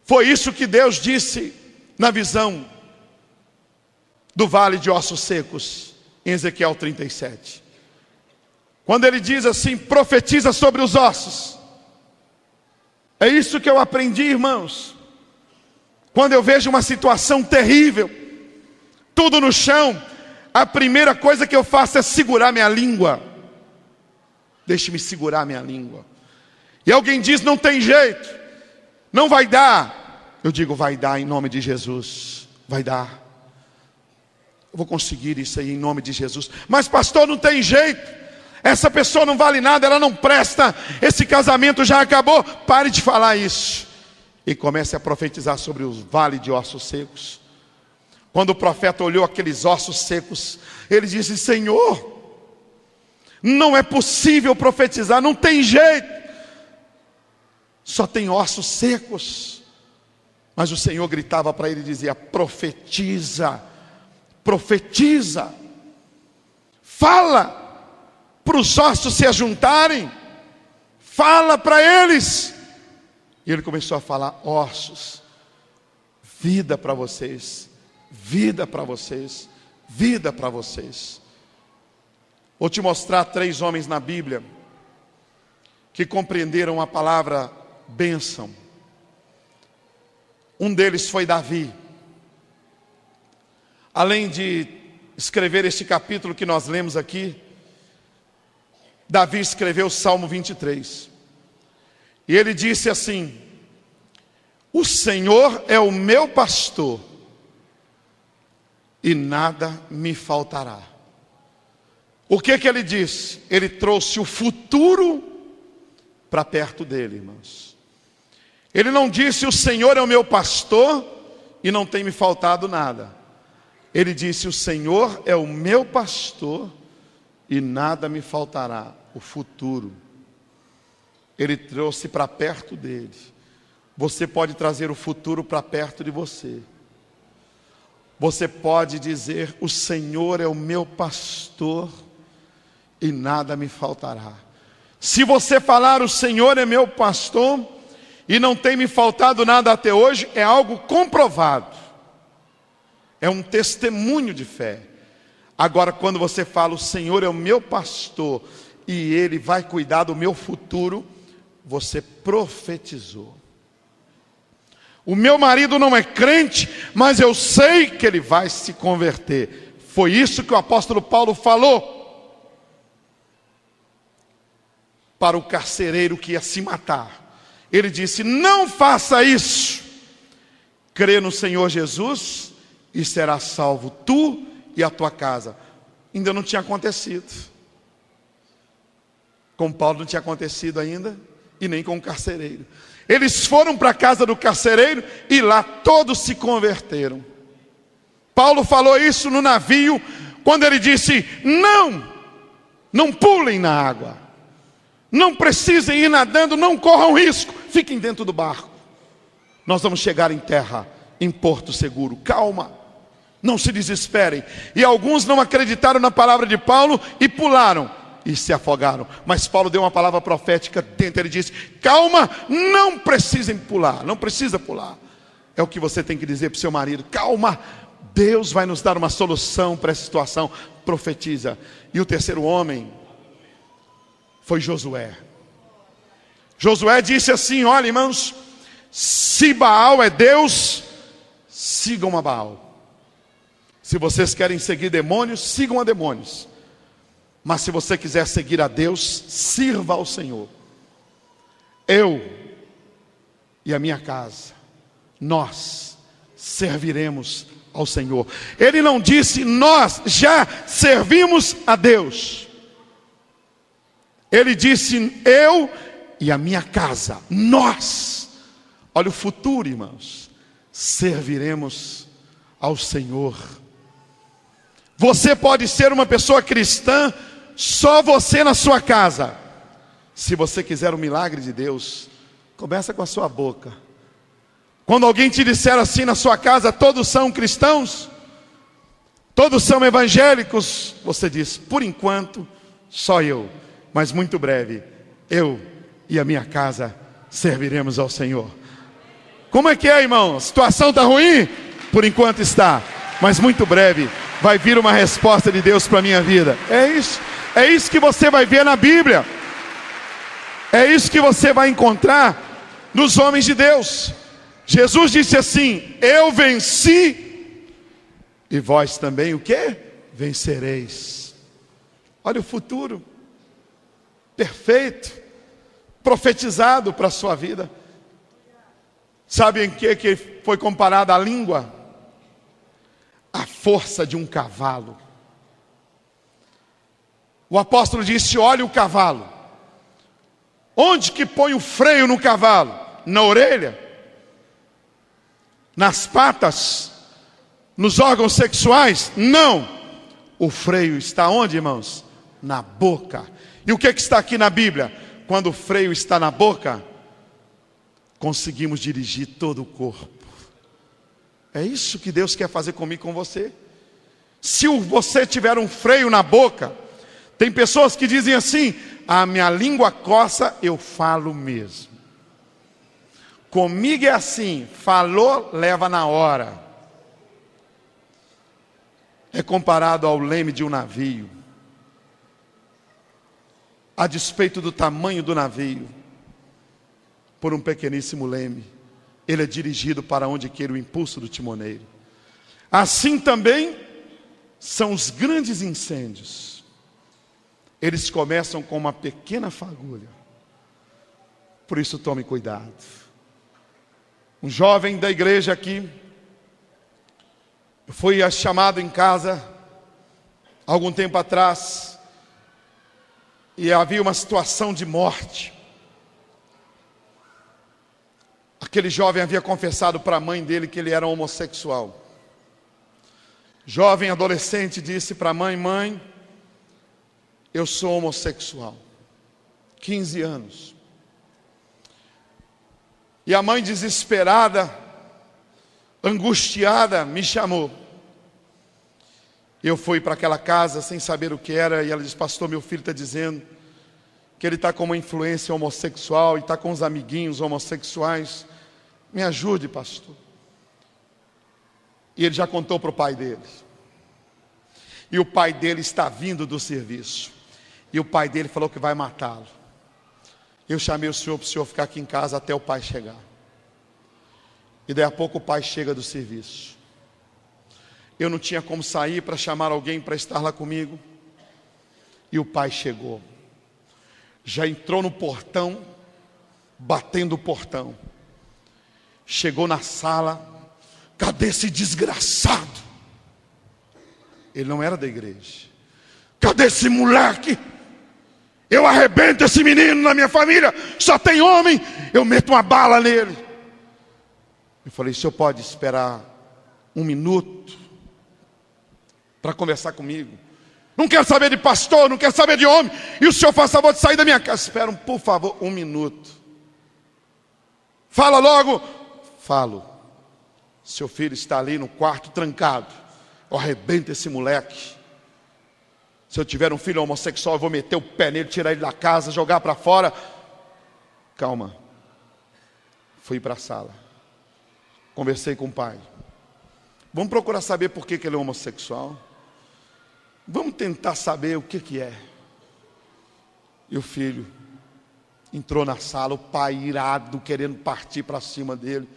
B: Foi isso que Deus disse na visão do vale de ossos secos, em Ezequiel 37. Quando ele diz assim: profetiza sobre os ossos. É isso que eu aprendi, irmãos. Quando eu vejo uma situação terrível, tudo no chão, a primeira coisa que eu faço é segurar minha língua. Deixe-me segurar minha língua. E alguém diz: não tem jeito, não vai dar. Eu digo: vai dar em nome de Jesus. Vai dar. Eu vou conseguir isso aí em nome de Jesus. Mas pastor, não tem jeito. Essa pessoa não vale nada, ela não presta. Esse casamento já acabou. Pare de falar isso. E comece a profetizar sobre os vales de ossos secos. Quando o profeta olhou aqueles ossos secos, ele disse: Senhor, não é possível profetizar, não tem jeito. Só tem ossos secos. Mas o Senhor gritava para ele e dizia: profetiza, profetiza. Fala para os ossos se ajuntarem. Fala para eles. E ele começou a falar: ossos, vida para vocês, vida para vocês, vida para vocês. Vou te mostrar 3 homens na Bíblia que compreenderam a palavra bênção. Um deles foi Davi. Além de escrever este capítulo que nós lemos aqui, Davi escreveu o Salmo 23. E ele disse assim: o Senhor é o meu pastor, e nada me faltará. O que ele disse? Ele trouxe o futuro para perto dele, irmãos. Ele não disse: o Senhor é o meu pastor, e não tem me faltado nada. Ele disse: o Senhor é o meu pastor e nada me faltará. O futuro. Ele trouxe para perto dele. Você pode trazer o futuro para perto de você. Você pode dizer: o Senhor é o meu pastor e nada me faltará. Se você falar: o Senhor é meu pastor e não tem me faltado nada até hoje, é algo comprovado. É um testemunho de fé. Agora, quando você fala: o Senhor é o meu pastor e Ele vai cuidar do meu futuro, você profetizou. O meu marido não é crente, mas eu sei que ele vai se converter. Foi isso que o apóstolo Paulo falou para o carcereiro que ia se matar. Ele disse: não faça isso. Crê no Senhor Jesus e serás salvo, tu e a tua casa. Ainda não tinha acontecido. Com Paulo não tinha acontecido ainda, e nem com o carcereiro. Eles foram para a casa do carcereiro e lá todos se converteram. Paulo falou isso no navio, quando ele disse: não pulem na água, não precisem ir nadando, não corram risco, fiquem dentro do barco. Nós vamos chegar em terra, em porto seguro. Calma, não se desesperem. E alguns não acreditaram na palavra de Paulo e pularam e se afogaram. Mas Paulo deu uma palavra profética dentro. Ele disse: calma, não precisem pular. Não precisa pular. É o que você tem que dizer para o seu marido: calma, Deus vai nos dar uma solução para essa situação. Profetiza. E o terceiro homem foi Josué. Josué disse assim: olha, irmãos, se Baal é Deus, sigam a Baal. Se vocês querem seguir demônios, sigam a demônios. Mas se você quiser seguir a Deus, sirva ao Senhor. Eu e a minha casa, nós serviremos ao Senhor. Ele não disse: nós já servimos a Deus. Ele disse: eu e a minha casa, nós. Olha o futuro, irmãos. Serviremos ao Senhor. Você pode ser uma pessoa cristã, só você na sua casa. Se você quiser o milagre de Deus, começa com a sua boca. Quando alguém te disser assim na sua casa: todos são cristãos, todos são evangélicos, você diz: por enquanto, só eu. Mas muito breve, eu e a minha casa serviremos ao Senhor. Como é que é, irmão? A situação está ruim? Por enquanto está. Mas muito breve vai vir uma resposta de Deus para a minha vida. É isso que você vai ver na Bíblia. É isso que você vai encontrar nos homens de Deus. Jesus disse assim: eu venci, e vós também o quê? Vencereis. Olha o futuro perfeito, profetizado para a sua vida. Sabe em que foi comparada a língua? A força de um cavalo. O apóstolo disse: olha o cavalo. Onde que põe o freio no cavalo? Na orelha? Nas patas? Nos órgãos sexuais? Não. O freio está onde, irmãos? Na boca. E o que está aqui na Bíblia? Quando o freio está na boca, conseguimos dirigir todo o corpo. É isso que Deus quer fazer comigo e com você. Se você tiver um freio na boca, tem pessoas que dizem assim: a minha língua coça, eu falo mesmo. Comigo é assim, falou, leva na hora. É comparado ao leme de um navio. A despeito do tamanho do navio, por um pequeníssimo leme, ele é dirigido para onde queira o impulso do timoneiro. Assim também são os grandes incêndios. Eles começam com uma pequena fagulha. Por isso tome cuidado. Um jovem da igreja aqui foi chamado em casa algum tempo atrás, e havia uma situação de morte. Aquele jovem havia confessado para a mãe dele que ele era homossexual. Jovem adolescente disse para a mãe: mãe, eu sou homossexual. 15 anos. E a mãe, desesperada, angustiada, me chamou. Eu fui para aquela casa sem saber o que era, e ela disse: pastor, meu filho está dizendo que ele está com uma influência homossexual e está com os amiguinhos homossexuais. Me ajude, pastor. E ele já contou para o pai dele. E o pai dele está vindo do serviço. E o pai dele falou que vai matá-lo. Eu chamei o senhor para o senhor ficar aqui em casa até o pai chegar. E daí a pouco o pai chega do serviço. Eu não tinha como sair para chamar alguém para estar lá comigo. E o pai chegou. Já entrou no portão, batendo o portão. Chegou na sala: cadê esse desgraçado? Ele não era da igreja. Cadê esse moleque? Eu arrebento esse menino na minha família, só tem homem, eu meto uma bala nele. Eu falei: o senhor pode esperar um minuto para conversar comigo? Não quero saber de pastor, não quero saber de homem. E o senhor faz favor de sair da minha casa. Espera, por favor, um minuto. Fala logo. Falo: seu filho está ali no quarto trancado. Eu arrebento esse moleque. Se eu tiver um filho homossexual, eu vou meter o pé nele, tirar ele da casa, jogar para fora. Calma. Fui para a sala. Conversei com o pai. Vamos procurar saber por que ele é homossexual. Vamos tentar saber o que é. E o filho entrou na sala, o pai irado, querendo partir para cima dele.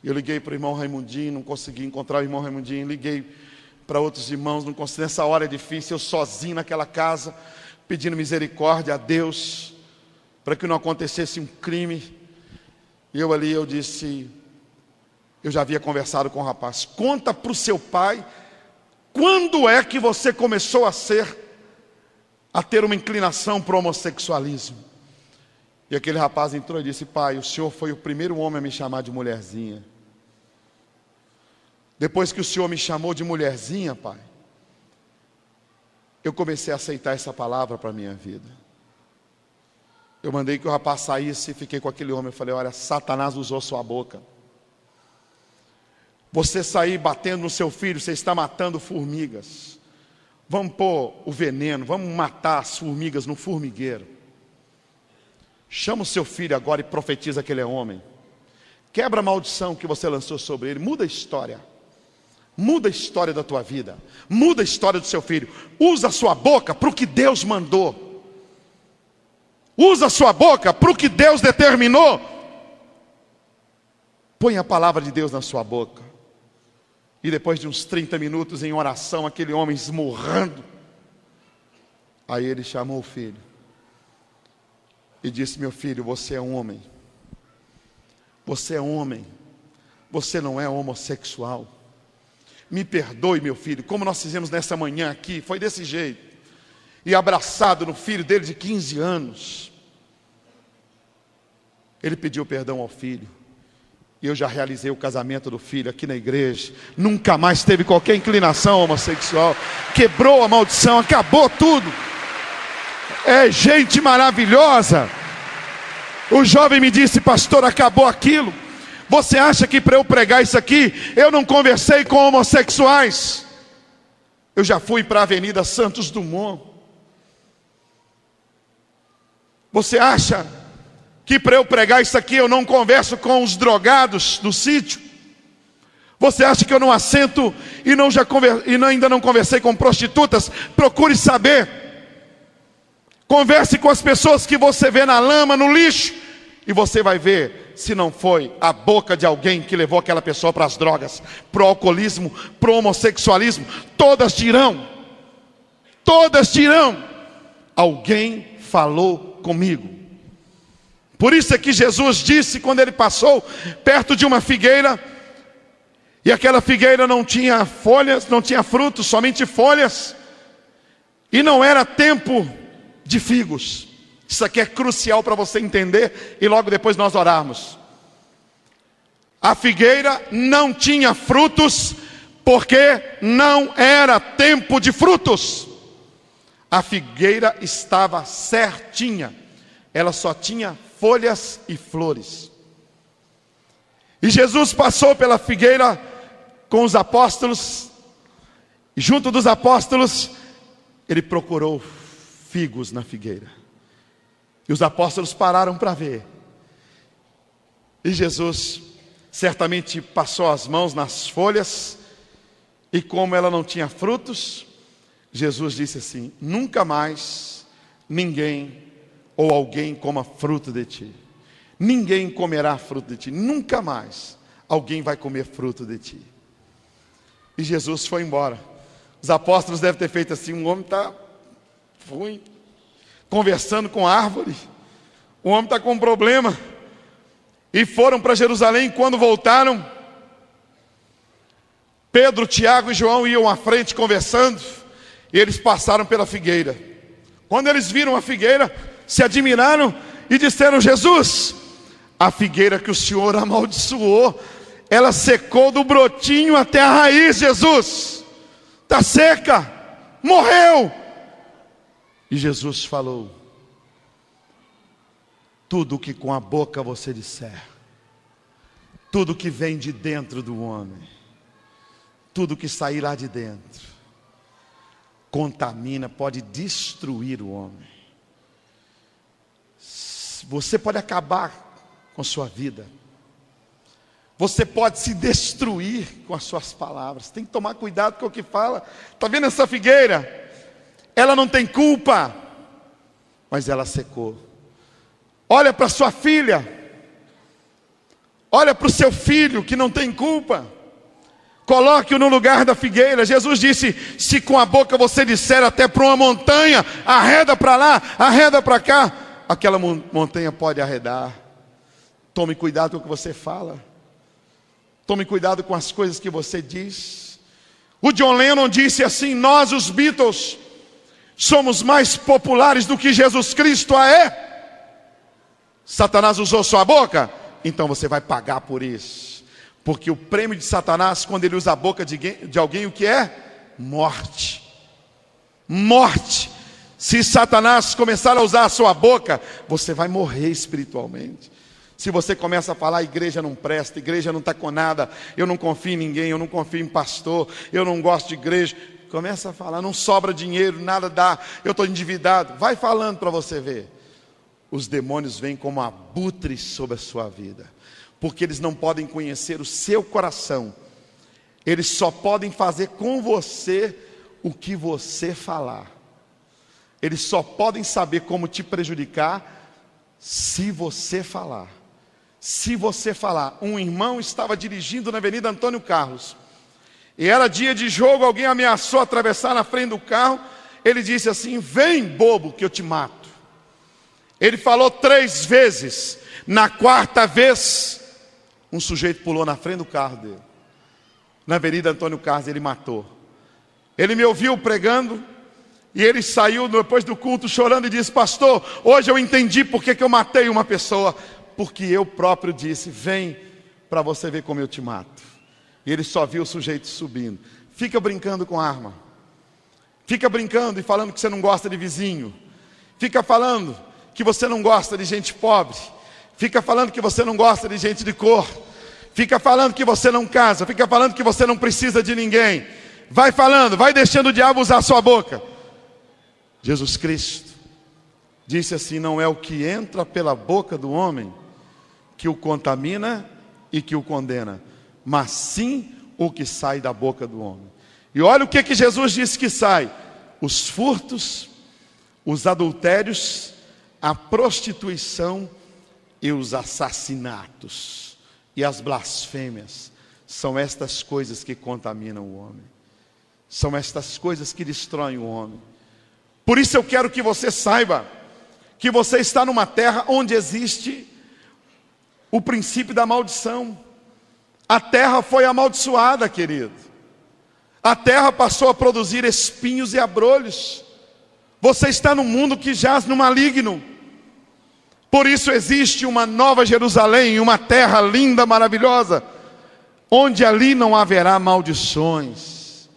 B: Eu liguei para o irmão Raimundinho, não consegui encontrar o irmão Raimundinho. Liguei para outros irmãos, não consegui. Nessa hora é difícil, eu sozinho naquela casa, pedindo misericórdia a Deus, para que não acontecesse um crime. E eu disse, eu já havia conversado com o rapaz: conta para o seu pai, quando é que você começou a ter uma inclinação para o homossexualismo? E aquele rapaz entrou e disse: pai, o senhor foi o primeiro homem a me chamar de mulherzinha. Depois que o senhor me chamou de mulherzinha, pai, eu comecei a aceitar essa palavra para a minha vida. Eu mandei que o rapaz saísse e fiquei com aquele homem. Eu falei: olha, Satanás usou sua boca. Você sair batendo no seu filho, você está matando formigas. Vamos pôr o veneno, vamos matar as formigas no formigueiro. Chama o seu filho agora e profetiza que ele é homem. Quebra a maldição que você lançou sobre ele. Muda a história. Muda a história da tua vida. Muda a história do seu filho. Usa a sua boca para o que Deus mandou. Usa a sua boca para o que Deus determinou. Põe a palavra de Deus na sua boca. E depois de uns 30 minutos em oração, aquele homem esmurrando. Aí ele chamou o filho e disse: meu filho, você é um homem. Você é homem. Você não é homossexual. Me perdoe, meu filho, como nós fizemos nessa manhã aqui, foi desse jeito. E abraçado no filho dele de 15 anos. Ele pediu perdão ao filho. E eu já realizei o casamento do filho aqui na igreja. Nunca mais teve qualquer inclinação homossexual. Quebrou a maldição, acabou tudo. É gente maravilhosa. O jovem me disse: pastor, acabou aquilo. Você acha que para eu pregar isso aqui, eu não conversei com homossexuais? Eu já fui para a Avenida Santos Dumont. Você acha que para eu pregar isso aqui, eu não converso com os drogados do sítio? Você acha que eu não assento e ainda não conversei com prostitutas? Procure saber. Converse com as pessoas que você vê na lama, no lixo, e você vai ver se não foi a boca de alguém que levou aquela pessoa para as drogas, para o alcoolismo, para o homossexualismo. Todas dirão. Alguém falou comigo. Por isso é que Jesus disse, quando ele passou perto de uma figueira, e aquela figueira não tinha folhas, não tinha frutos, somente folhas, e não era tempo de figos. Isso aqui é crucial para você entender, e logo depois nós orarmos. A figueira não tinha frutos, porque não era tempo de frutos. A figueira estava certinha, ela só tinha folhas e flores. E Jesus passou pela figueira com os apóstolos, e junto dos apóstolos, ele procurou figos na figueira. E os apóstolos pararam para ver. E Jesus certamente passou as mãos nas folhas, e como ela não tinha frutos, Jesus disse assim: nunca mais ninguém ou alguém coma fruto de ti. Ninguém comerá fruto de ti. Nunca mais alguém vai comer fruto de ti. E Jesus foi embora. Os apóstolos devem ter feito assim: um homem está ruim, conversando com a árvore, o homem está com um problema. E foram para Jerusalém. Quando voltaram, Pedro, Tiago e João iam à frente conversando, e eles passaram pela figueira. Quando eles viram a figueira, se admiraram e disseram: Jesus, a figueira que o Senhor amaldiçoou, ela secou do brotinho até a raiz. Jesus, está seca, morreu. E Jesus falou: tudo que com a boca você disser, tudo que vem de dentro do homem, tudo que sair lá de dentro, contamina, pode destruir o homem. Você pode acabar com sua vida, você pode se destruir com as suas palavras. Tem que tomar cuidado com o que fala. Está vendo essa figueira? Ela não tem culpa, mas ela secou. Olha para sua filha, olha para o seu filho que não tem culpa, coloque-o no lugar da figueira. Jesus disse: se com a boca você disser até para uma montanha, arreda para lá, arreda para cá, aquela montanha pode arredar. Tome cuidado com o que você fala, tome cuidado com as coisas que você diz. O John Lennon disse assim: nós, os Beatles, somos mais populares do que Jesus Cristo é. Satanás usou sua boca, então você vai pagar por isso. Porque o prêmio de Satanás, quando ele usa a boca de alguém, o que é? Morte. Morte. Se Satanás começar a usar a sua boca, você vai morrer espiritualmente. Se você começa a falar: a igreja não presta, a igreja não está com nada, eu não confio em ninguém, eu não confio em pastor, eu não gosto de igreja. Começa a falar: não sobra dinheiro, nada dá, eu estou endividado. Vai falando para você ver. Os demônios vêm como abutres sobre a sua vida, porque eles não podem conhecer o seu coração. Eles só podem fazer com você o que você falar. Eles só podem saber como te prejudicar se você falar. Se você falar. Um irmão estava dirigindo na Avenida Antônio Carlos, e era dia de jogo, alguém ameaçou atravessar na frente do carro. Ele disse assim: vem, bobo, que eu te mato. Ele falou 3 vezes. Na 4ª vez, um sujeito pulou na frente do carro dele, na Avenida Antônio Carlos. Ele matou. Ele me ouviu pregando, e ele saiu depois do culto chorando e disse: pastor, hoje eu entendi porque que eu matei uma pessoa. Porque eu próprio disse: vem para você ver como eu te mato. E ele só viu o sujeito subindo. Fica brincando com arma, fica brincando e falando que você não gosta de vizinho, fica falando que você não gosta de gente pobre, fica falando que você não gosta de gente de cor, fica falando que você não casa, fica falando que você não precisa de ninguém. Vai falando, vai deixando o diabo usar a sua boca. Jesus Cristo disse assim: não é o que entra pela boca do homem que o contamina e que o condena, mas sim o que sai da boca do homem. E olha o que Jesus disse que sai: os furtos, os adultérios, a prostituição e os assassinatos e as blasfêmias. São estas coisas que contaminam o homem, são estas coisas que destroem o homem. Por isso eu quero que você saiba que você está numa terra onde existe o princípio da maldição. A terra foi amaldiçoada, querido. A terra passou a produzir espinhos e abrolhos. Você está num mundo que jaz no maligno. Por isso existe uma nova Jerusalém, uma terra linda, maravilhosa, onde ali não haverá maldições,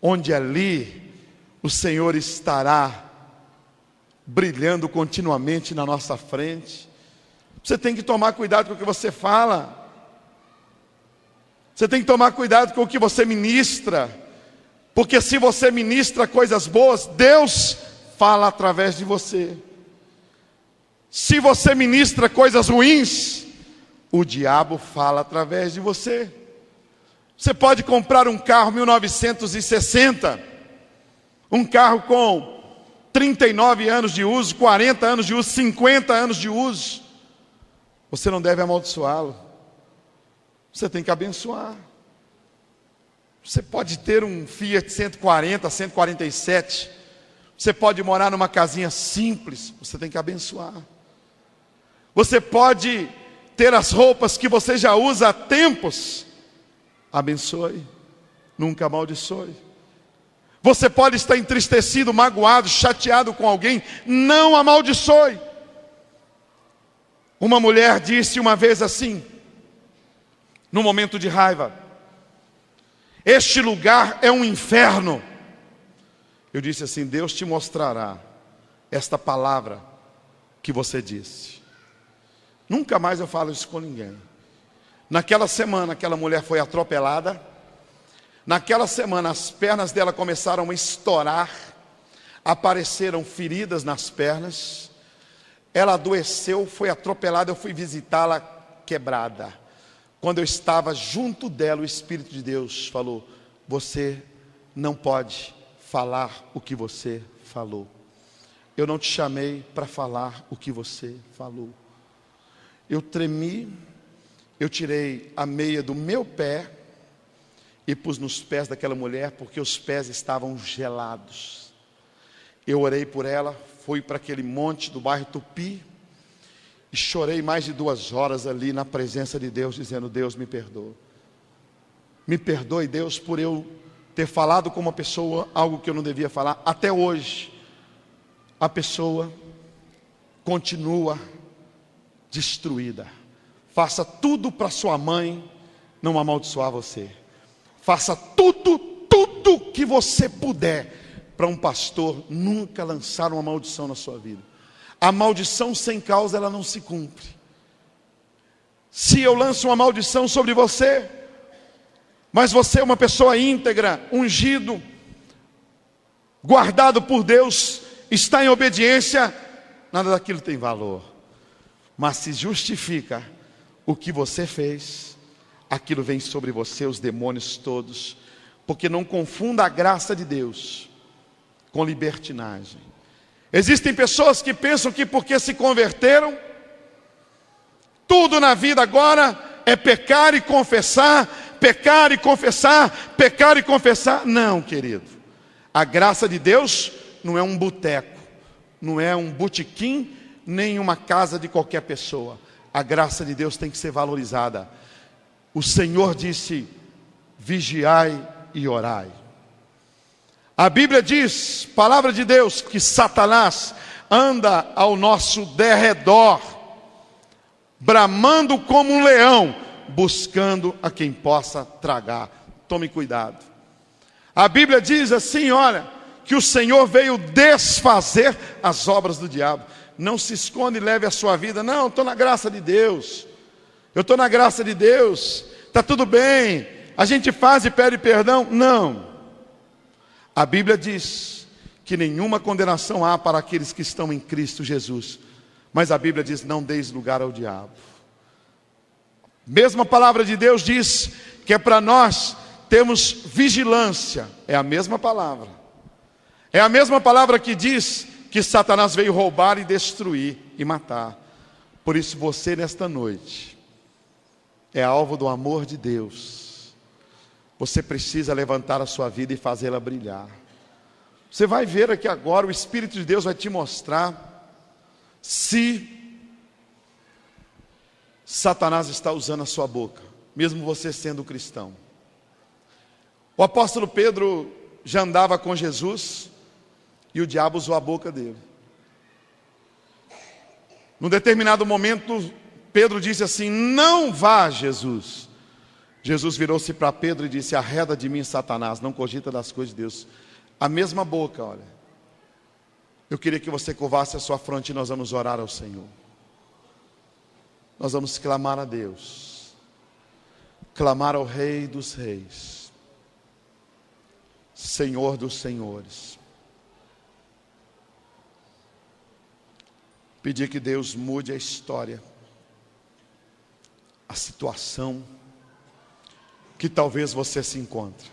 B: onde ali o Senhor estará brilhando continuamente na nossa frente. Você tem que tomar cuidado com o que você fala. Você tem que tomar cuidado com o que você ministra, porque se você ministra coisas boas, Deus fala através de você. Se você ministra coisas ruins, o diabo fala através de você. Você pode comprar um carro 1960, um carro com 39 anos de uso, 40 anos de uso, 50 anos de uso. Você não deve amaldiçoá-lo. Você tem que abençoar. Você pode ter um Fiat 140, 147. Você pode morar numa casinha simples. Você tem que abençoar. Você pode ter as roupas que você já usa há tempos. Abençoe. Nunca amaldiçoe. Você pode estar entristecido, magoado, chateado com alguém. Não amaldiçoe. Uma mulher disse uma vez assim, no momento de raiva: este lugar é um inferno. Eu disse assim: Deus te mostrará esta palavra que você disse. Nunca mais eu falo isso com ninguém. Naquela semana aquela mulher foi atropelada. Naquela semana as pernas dela começaram a estourar. Apareceram feridas nas pernas. Ela adoeceu, foi atropelada. Eu fui visitá-la quebrada. Quando eu estava junto dela, o Espírito de Deus falou: você não pode falar o que você falou. Eu não te chamei para falar o que você falou. Eu tremi, eu tirei a meia do meu pé e pus nos pés daquela mulher, porque os pés estavam gelados. Eu orei por ela, fui para aquele monte do bairro Tupi, e chorei mais de 2 horas ali na presença de Deus, dizendo: Deus, me perdoa. Me perdoe, Deus, por eu ter falado com uma pessoa algo que eu não devia falar. Até hoje, a pessoa continua destruída. Faça tudo para sua mãe não amaldiçoar você. Faça tudo que você puder para um pastor nunca lançar uma maldição na sua vida. A maldição sem causa, ela não se cumpre. Se eu lanço uma maldição sobre você, mas você é uma pessoa íntegra, ungido, guardado por Deus, está em obediência, nada daquilo tem valor. Mas se justifica o que você fez, aquilo vem sobre você, os demônios todos. Porque não confunda a graça de Deus com libertinagem. Existem pessoas que pensam que porque se converteram, tudo na vida agora é pecar e confessar, pecar e confessar, pecar e confessar. Não, querido. A graça de Deus não é um boteco, não é um botequim, nem uma casa de qualquer pessoa. A graça de Deus tem que ser valorizada. O Senhor disse: vigiai e orai. A Bíblia diz, palavra de Deus, que Satanás anda ao nosso derredor, bramando como um leão, buscando a quem possa tragar. Tome cuidado. A Bíblia diz assim, olha, que o Senhor veio desfazer as obras do diabo. Não se esconde e leve a sua vida. Não, estou na graça de Deus. Eu estou na graça de Deus. Está tudo bem. A gente faz e pede perdão. Não. A Bíblia diz que nenhuma condenação há para aqueles que estão em Cristo Jesus. Mas a Bíblia diz: não deis lugar ao diabo. Mesma palavra de Deus diz que é para nós termos vigilância. É a mesma palavra. É a mesma palavra que diz que Satanás veio roubar e destruir e matar. Por isso você nesta noite é alvo do amor de Deus. Você precisa levantar a sua vida e fazê-la brilhar. Você vai ver aqui agora, o Espírito de Deus vai te mostrar se Satanás está usando a sua boca, mesmo você sendo cristão. O apóstolo Pedro já andava com Jesus e o diabo usou a boca dele. Num determinado momento, Pedro disse assim: não vá, Jesus. Jesus virou-se para Pedro e disse: arreda de mim, Satanás, não cogita das coisas de Deus. A mesma boca, olha. Eu queria que você curvasse a sua fronte e nós vamos orar ao Senhor. Nós vamos clamar a Deus, clamar ao Rei dos Reis, Senhor dos Senhores. Pedir que Deus mude a história, a situação que talvez você se encontre.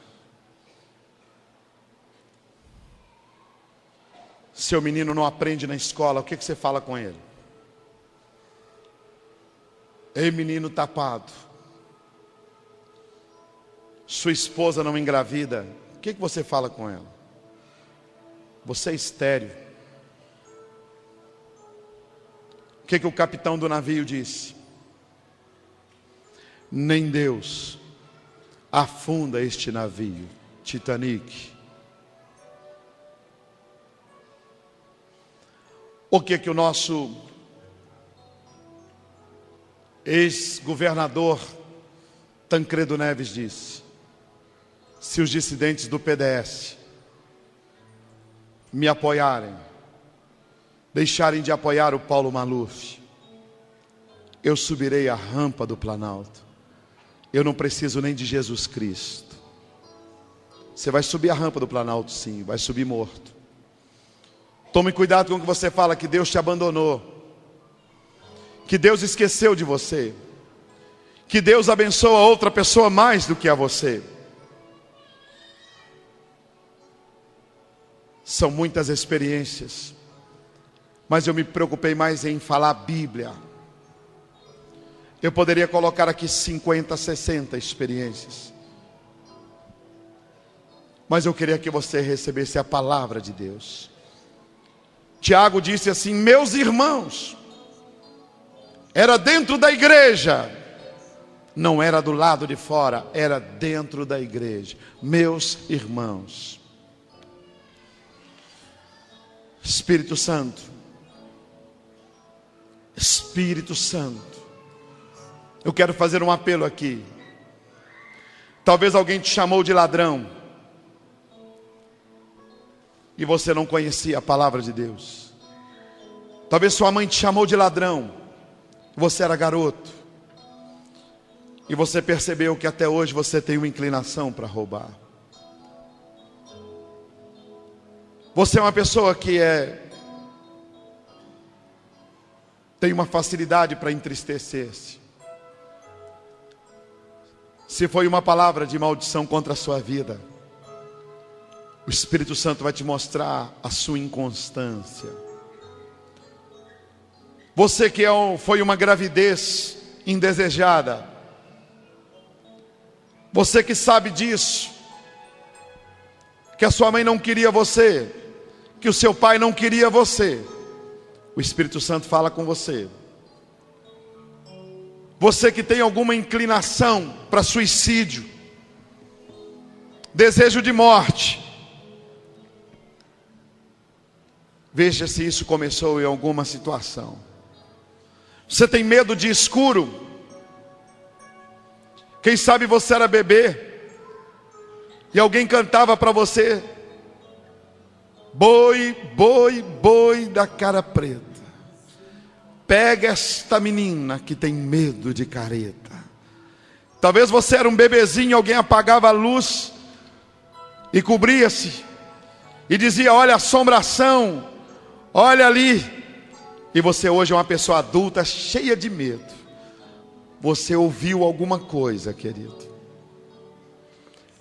B: Seu menino não aprende na escola, o que você fala com ele? Ei, menino tapado. Sua esposa não engravida, o que você fala com ela? Você é estéril. O que o capitão do navio disse? Nem Deus afunda este navio, Titanic. O que o nosso ex-governador Tancredo Neves disse? Se os dissidentes do PDS me apoiarem, deixarem de apoiar o Paulo Maluf, eu subirei a rampa do Planalto. Eu não preciso nem de Jesus Cristo. Você vai subir a rampa do Planalto, sim, vai subir morto. Tome cuidado com o que você fala, que Deus te abandonou, que Deus esqueceu de você, que Deus abençoa outra pessoa mais do que a você. São muitas experiências, mas eu me preocupei mais em falar a Bíblia. Eu poderia colocar aqui 50, 60 experiências, mas eu queria que você recebesse a palavra de Deus. Tiago disse assim: meus irmãos, era dentro da igreja, não era do lado de fora, era dentro da igreja. Meus irmãos. Espírito Santo, Espírito Santo, eu quero fazer um apelo aqui. Talvez alguém te chamou de ladrão e você não conhecia a palavra de Deus. Talvez sua mãe te chamou de ladrão, você era garoto e você percebeu que até hoje você tem uma inclinação para roubar. Você é uma pessoa que tem uma facilidade para entristecer-se. Se foi uma palavra de maldição contra a sua vida, o Espírito Santo vai te mostrar a sua inconstância. Você que foi uma gravidez indesejada, você que sabe disso, que a sua mãe não queria você, que o seu pai não queria você, o Espírito Santo fala com você. Você que tem alguma inclinação para suicídio, desejo de morte, veja se isso começou em alguma situação. Você tem medo de escuro? Quem sabe você era bebê e alguém cantava para você: boi, boi, boi da cara preta, pega esta menina que tem medo de careta. Talvez você era um bebezinho, alguém apagava a luz e cobria-se e dizia: olha a assombração, olha ali. E você hoje é uma pessoa adulta, cheia de medo. Você ouviu alguma coisa, querido.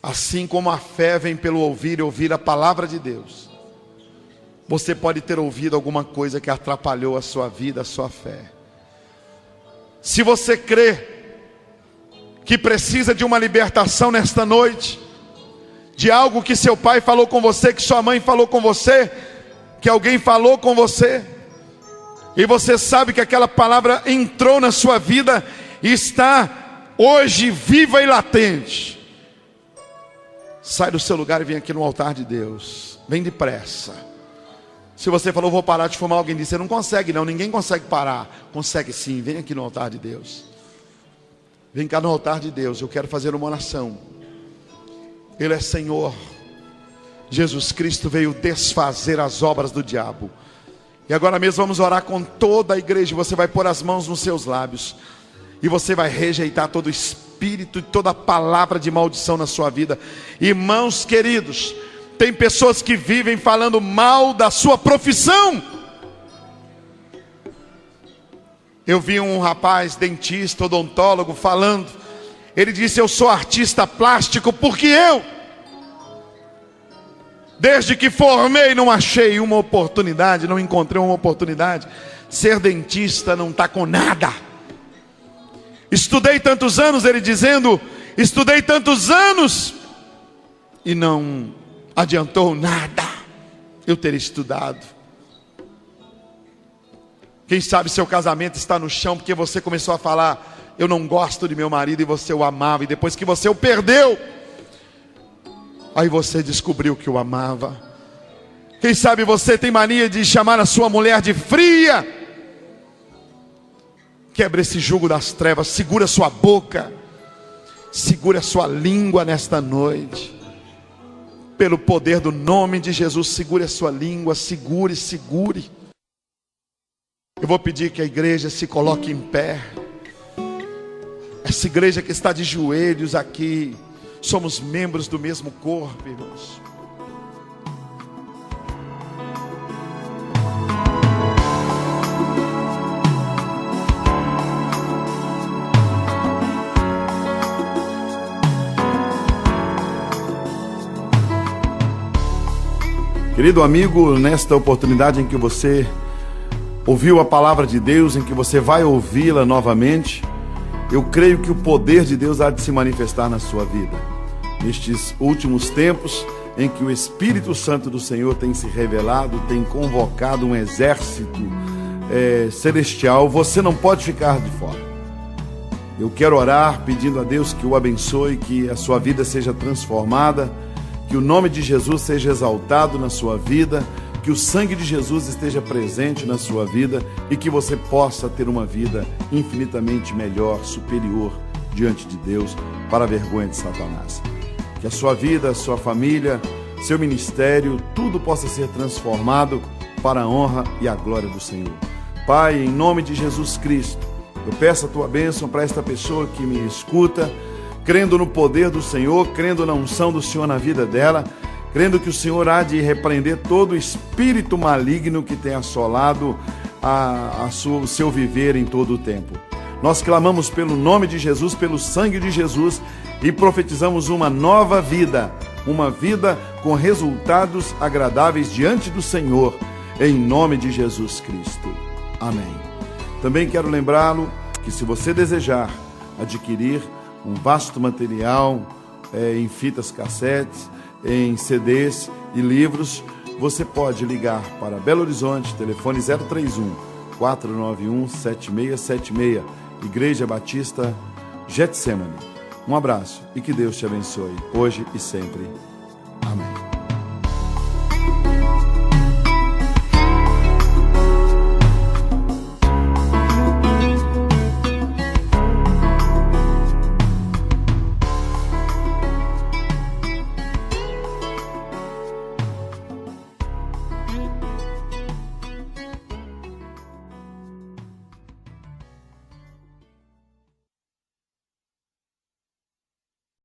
B: Assim como a fé vem pelo ouvir e ouvir a palavra de Deus, você pode ter ouvido alguma coisa que atrapalhou a sua vida, a sua fé. Se você crê que precisa de uma libertação nesta noite, de algo que seu pai falou com você, que sua mãe falou com você, que alguém falou com você, e você sabe que aquela palavra entrou na sua vida e está hoje viva e latente, sai do seu lugar e vem aqui no altar de Deus. Vem depressa. Se você falou: vou parar de fumar, alguém disse: você não consegue não, ninguém consegue parar. Consegue sim, vem aqui no altar de Deus. Vem cá no altar de Deus, eu quero fazer uma oração. Ele é Senhor. Jesus Cristo veio desfazer as obras do diabo. E agora mesmo vamos orar com toda a igreja. Você vai pôr as mãos nos seus lábios e você vai rejeitar todo espírito e toda palavra de maldição na sua vida. Irmãos queridos, tem pessoas que vivem falando mal da sua profissão. Eu vi um rapaz dentista, odontólogo, falando. Ele disse: eu sou artista plástico porque desde que formei não achei uma oportunidade, não encontrei uma oportunidade. Ser dentista não está com nada. Estudei tantos anos, ele dizendo, estudei tantos anos e não adiantou nada eu ter estudado. Quem sabe seu casamento está no chão porque você começou a falar: eu não gosto de meu marido, e você o amava, e depois que você o perdeu, aí você descobriu que o amava. Quem sabe você tem mania de chamar a sua mulher de fria. Quebra esse jugo das trevas, segura sua boca, segura sua língua nesta noite. Pelo poder do nome de Jesus, segure a sua língua, segure. Eu vou pedir que a igreja se coloque em pé. Essa igreja que está de joelhos aqui, somos membros do mesmo corpo, irmãos. Querido amigo, nesta oportunidade em que você ouviu a palavra de Deus, em que você vai ouvi-la novamente, eu creio que o poder de Deus há de se manifestar na sua vida. Nestes últimos tempos em que o Espírito Santo do Senhor tem se revelado, tem convocado um exército celestial, você não pode ficar de fora. Eu quero orar pedindo a Deus que o abençoe, que a sua vida seja transformada, que o nome de Jesus seja exaltado na sua vida, que o sangue de Jesus esteja presente na sua vida e que você possa ter uma vida infinitamente melhor, superior diante de Deus, para a vergonha de Satanás. Que a sua vida, a sua família, seu ministério, tudo possa ser transformado para a honra e a glória do Senhor. Pai, em nome de Jesus Cristo, eu peço a tua bênção para esta pessoa que me escuta, crendo no poder do Senhor, crendo na unção do Senhor na vida dela, crendo que o Senhor há de repreender todo espírito maligno que tem assolado o seu viver em todo o tempo. Nós clamamos pelo nome de Jesus, pelo sangue de Jesus, e profetizamos uma nova vida, uma vida com resultados agradáveis diante do Senhor, em nome de Jesus Cristo. Amém. Também quero lembrá-lo que, se você desejar adquirir um vasto material em fitas cassetes, em CDs e livros, você pode ligar para Belo Horizonte, telefone 031-491-7676, Igreja Batista Getsemane. Um abraço e que Deus te abençoe, hoje e sempre.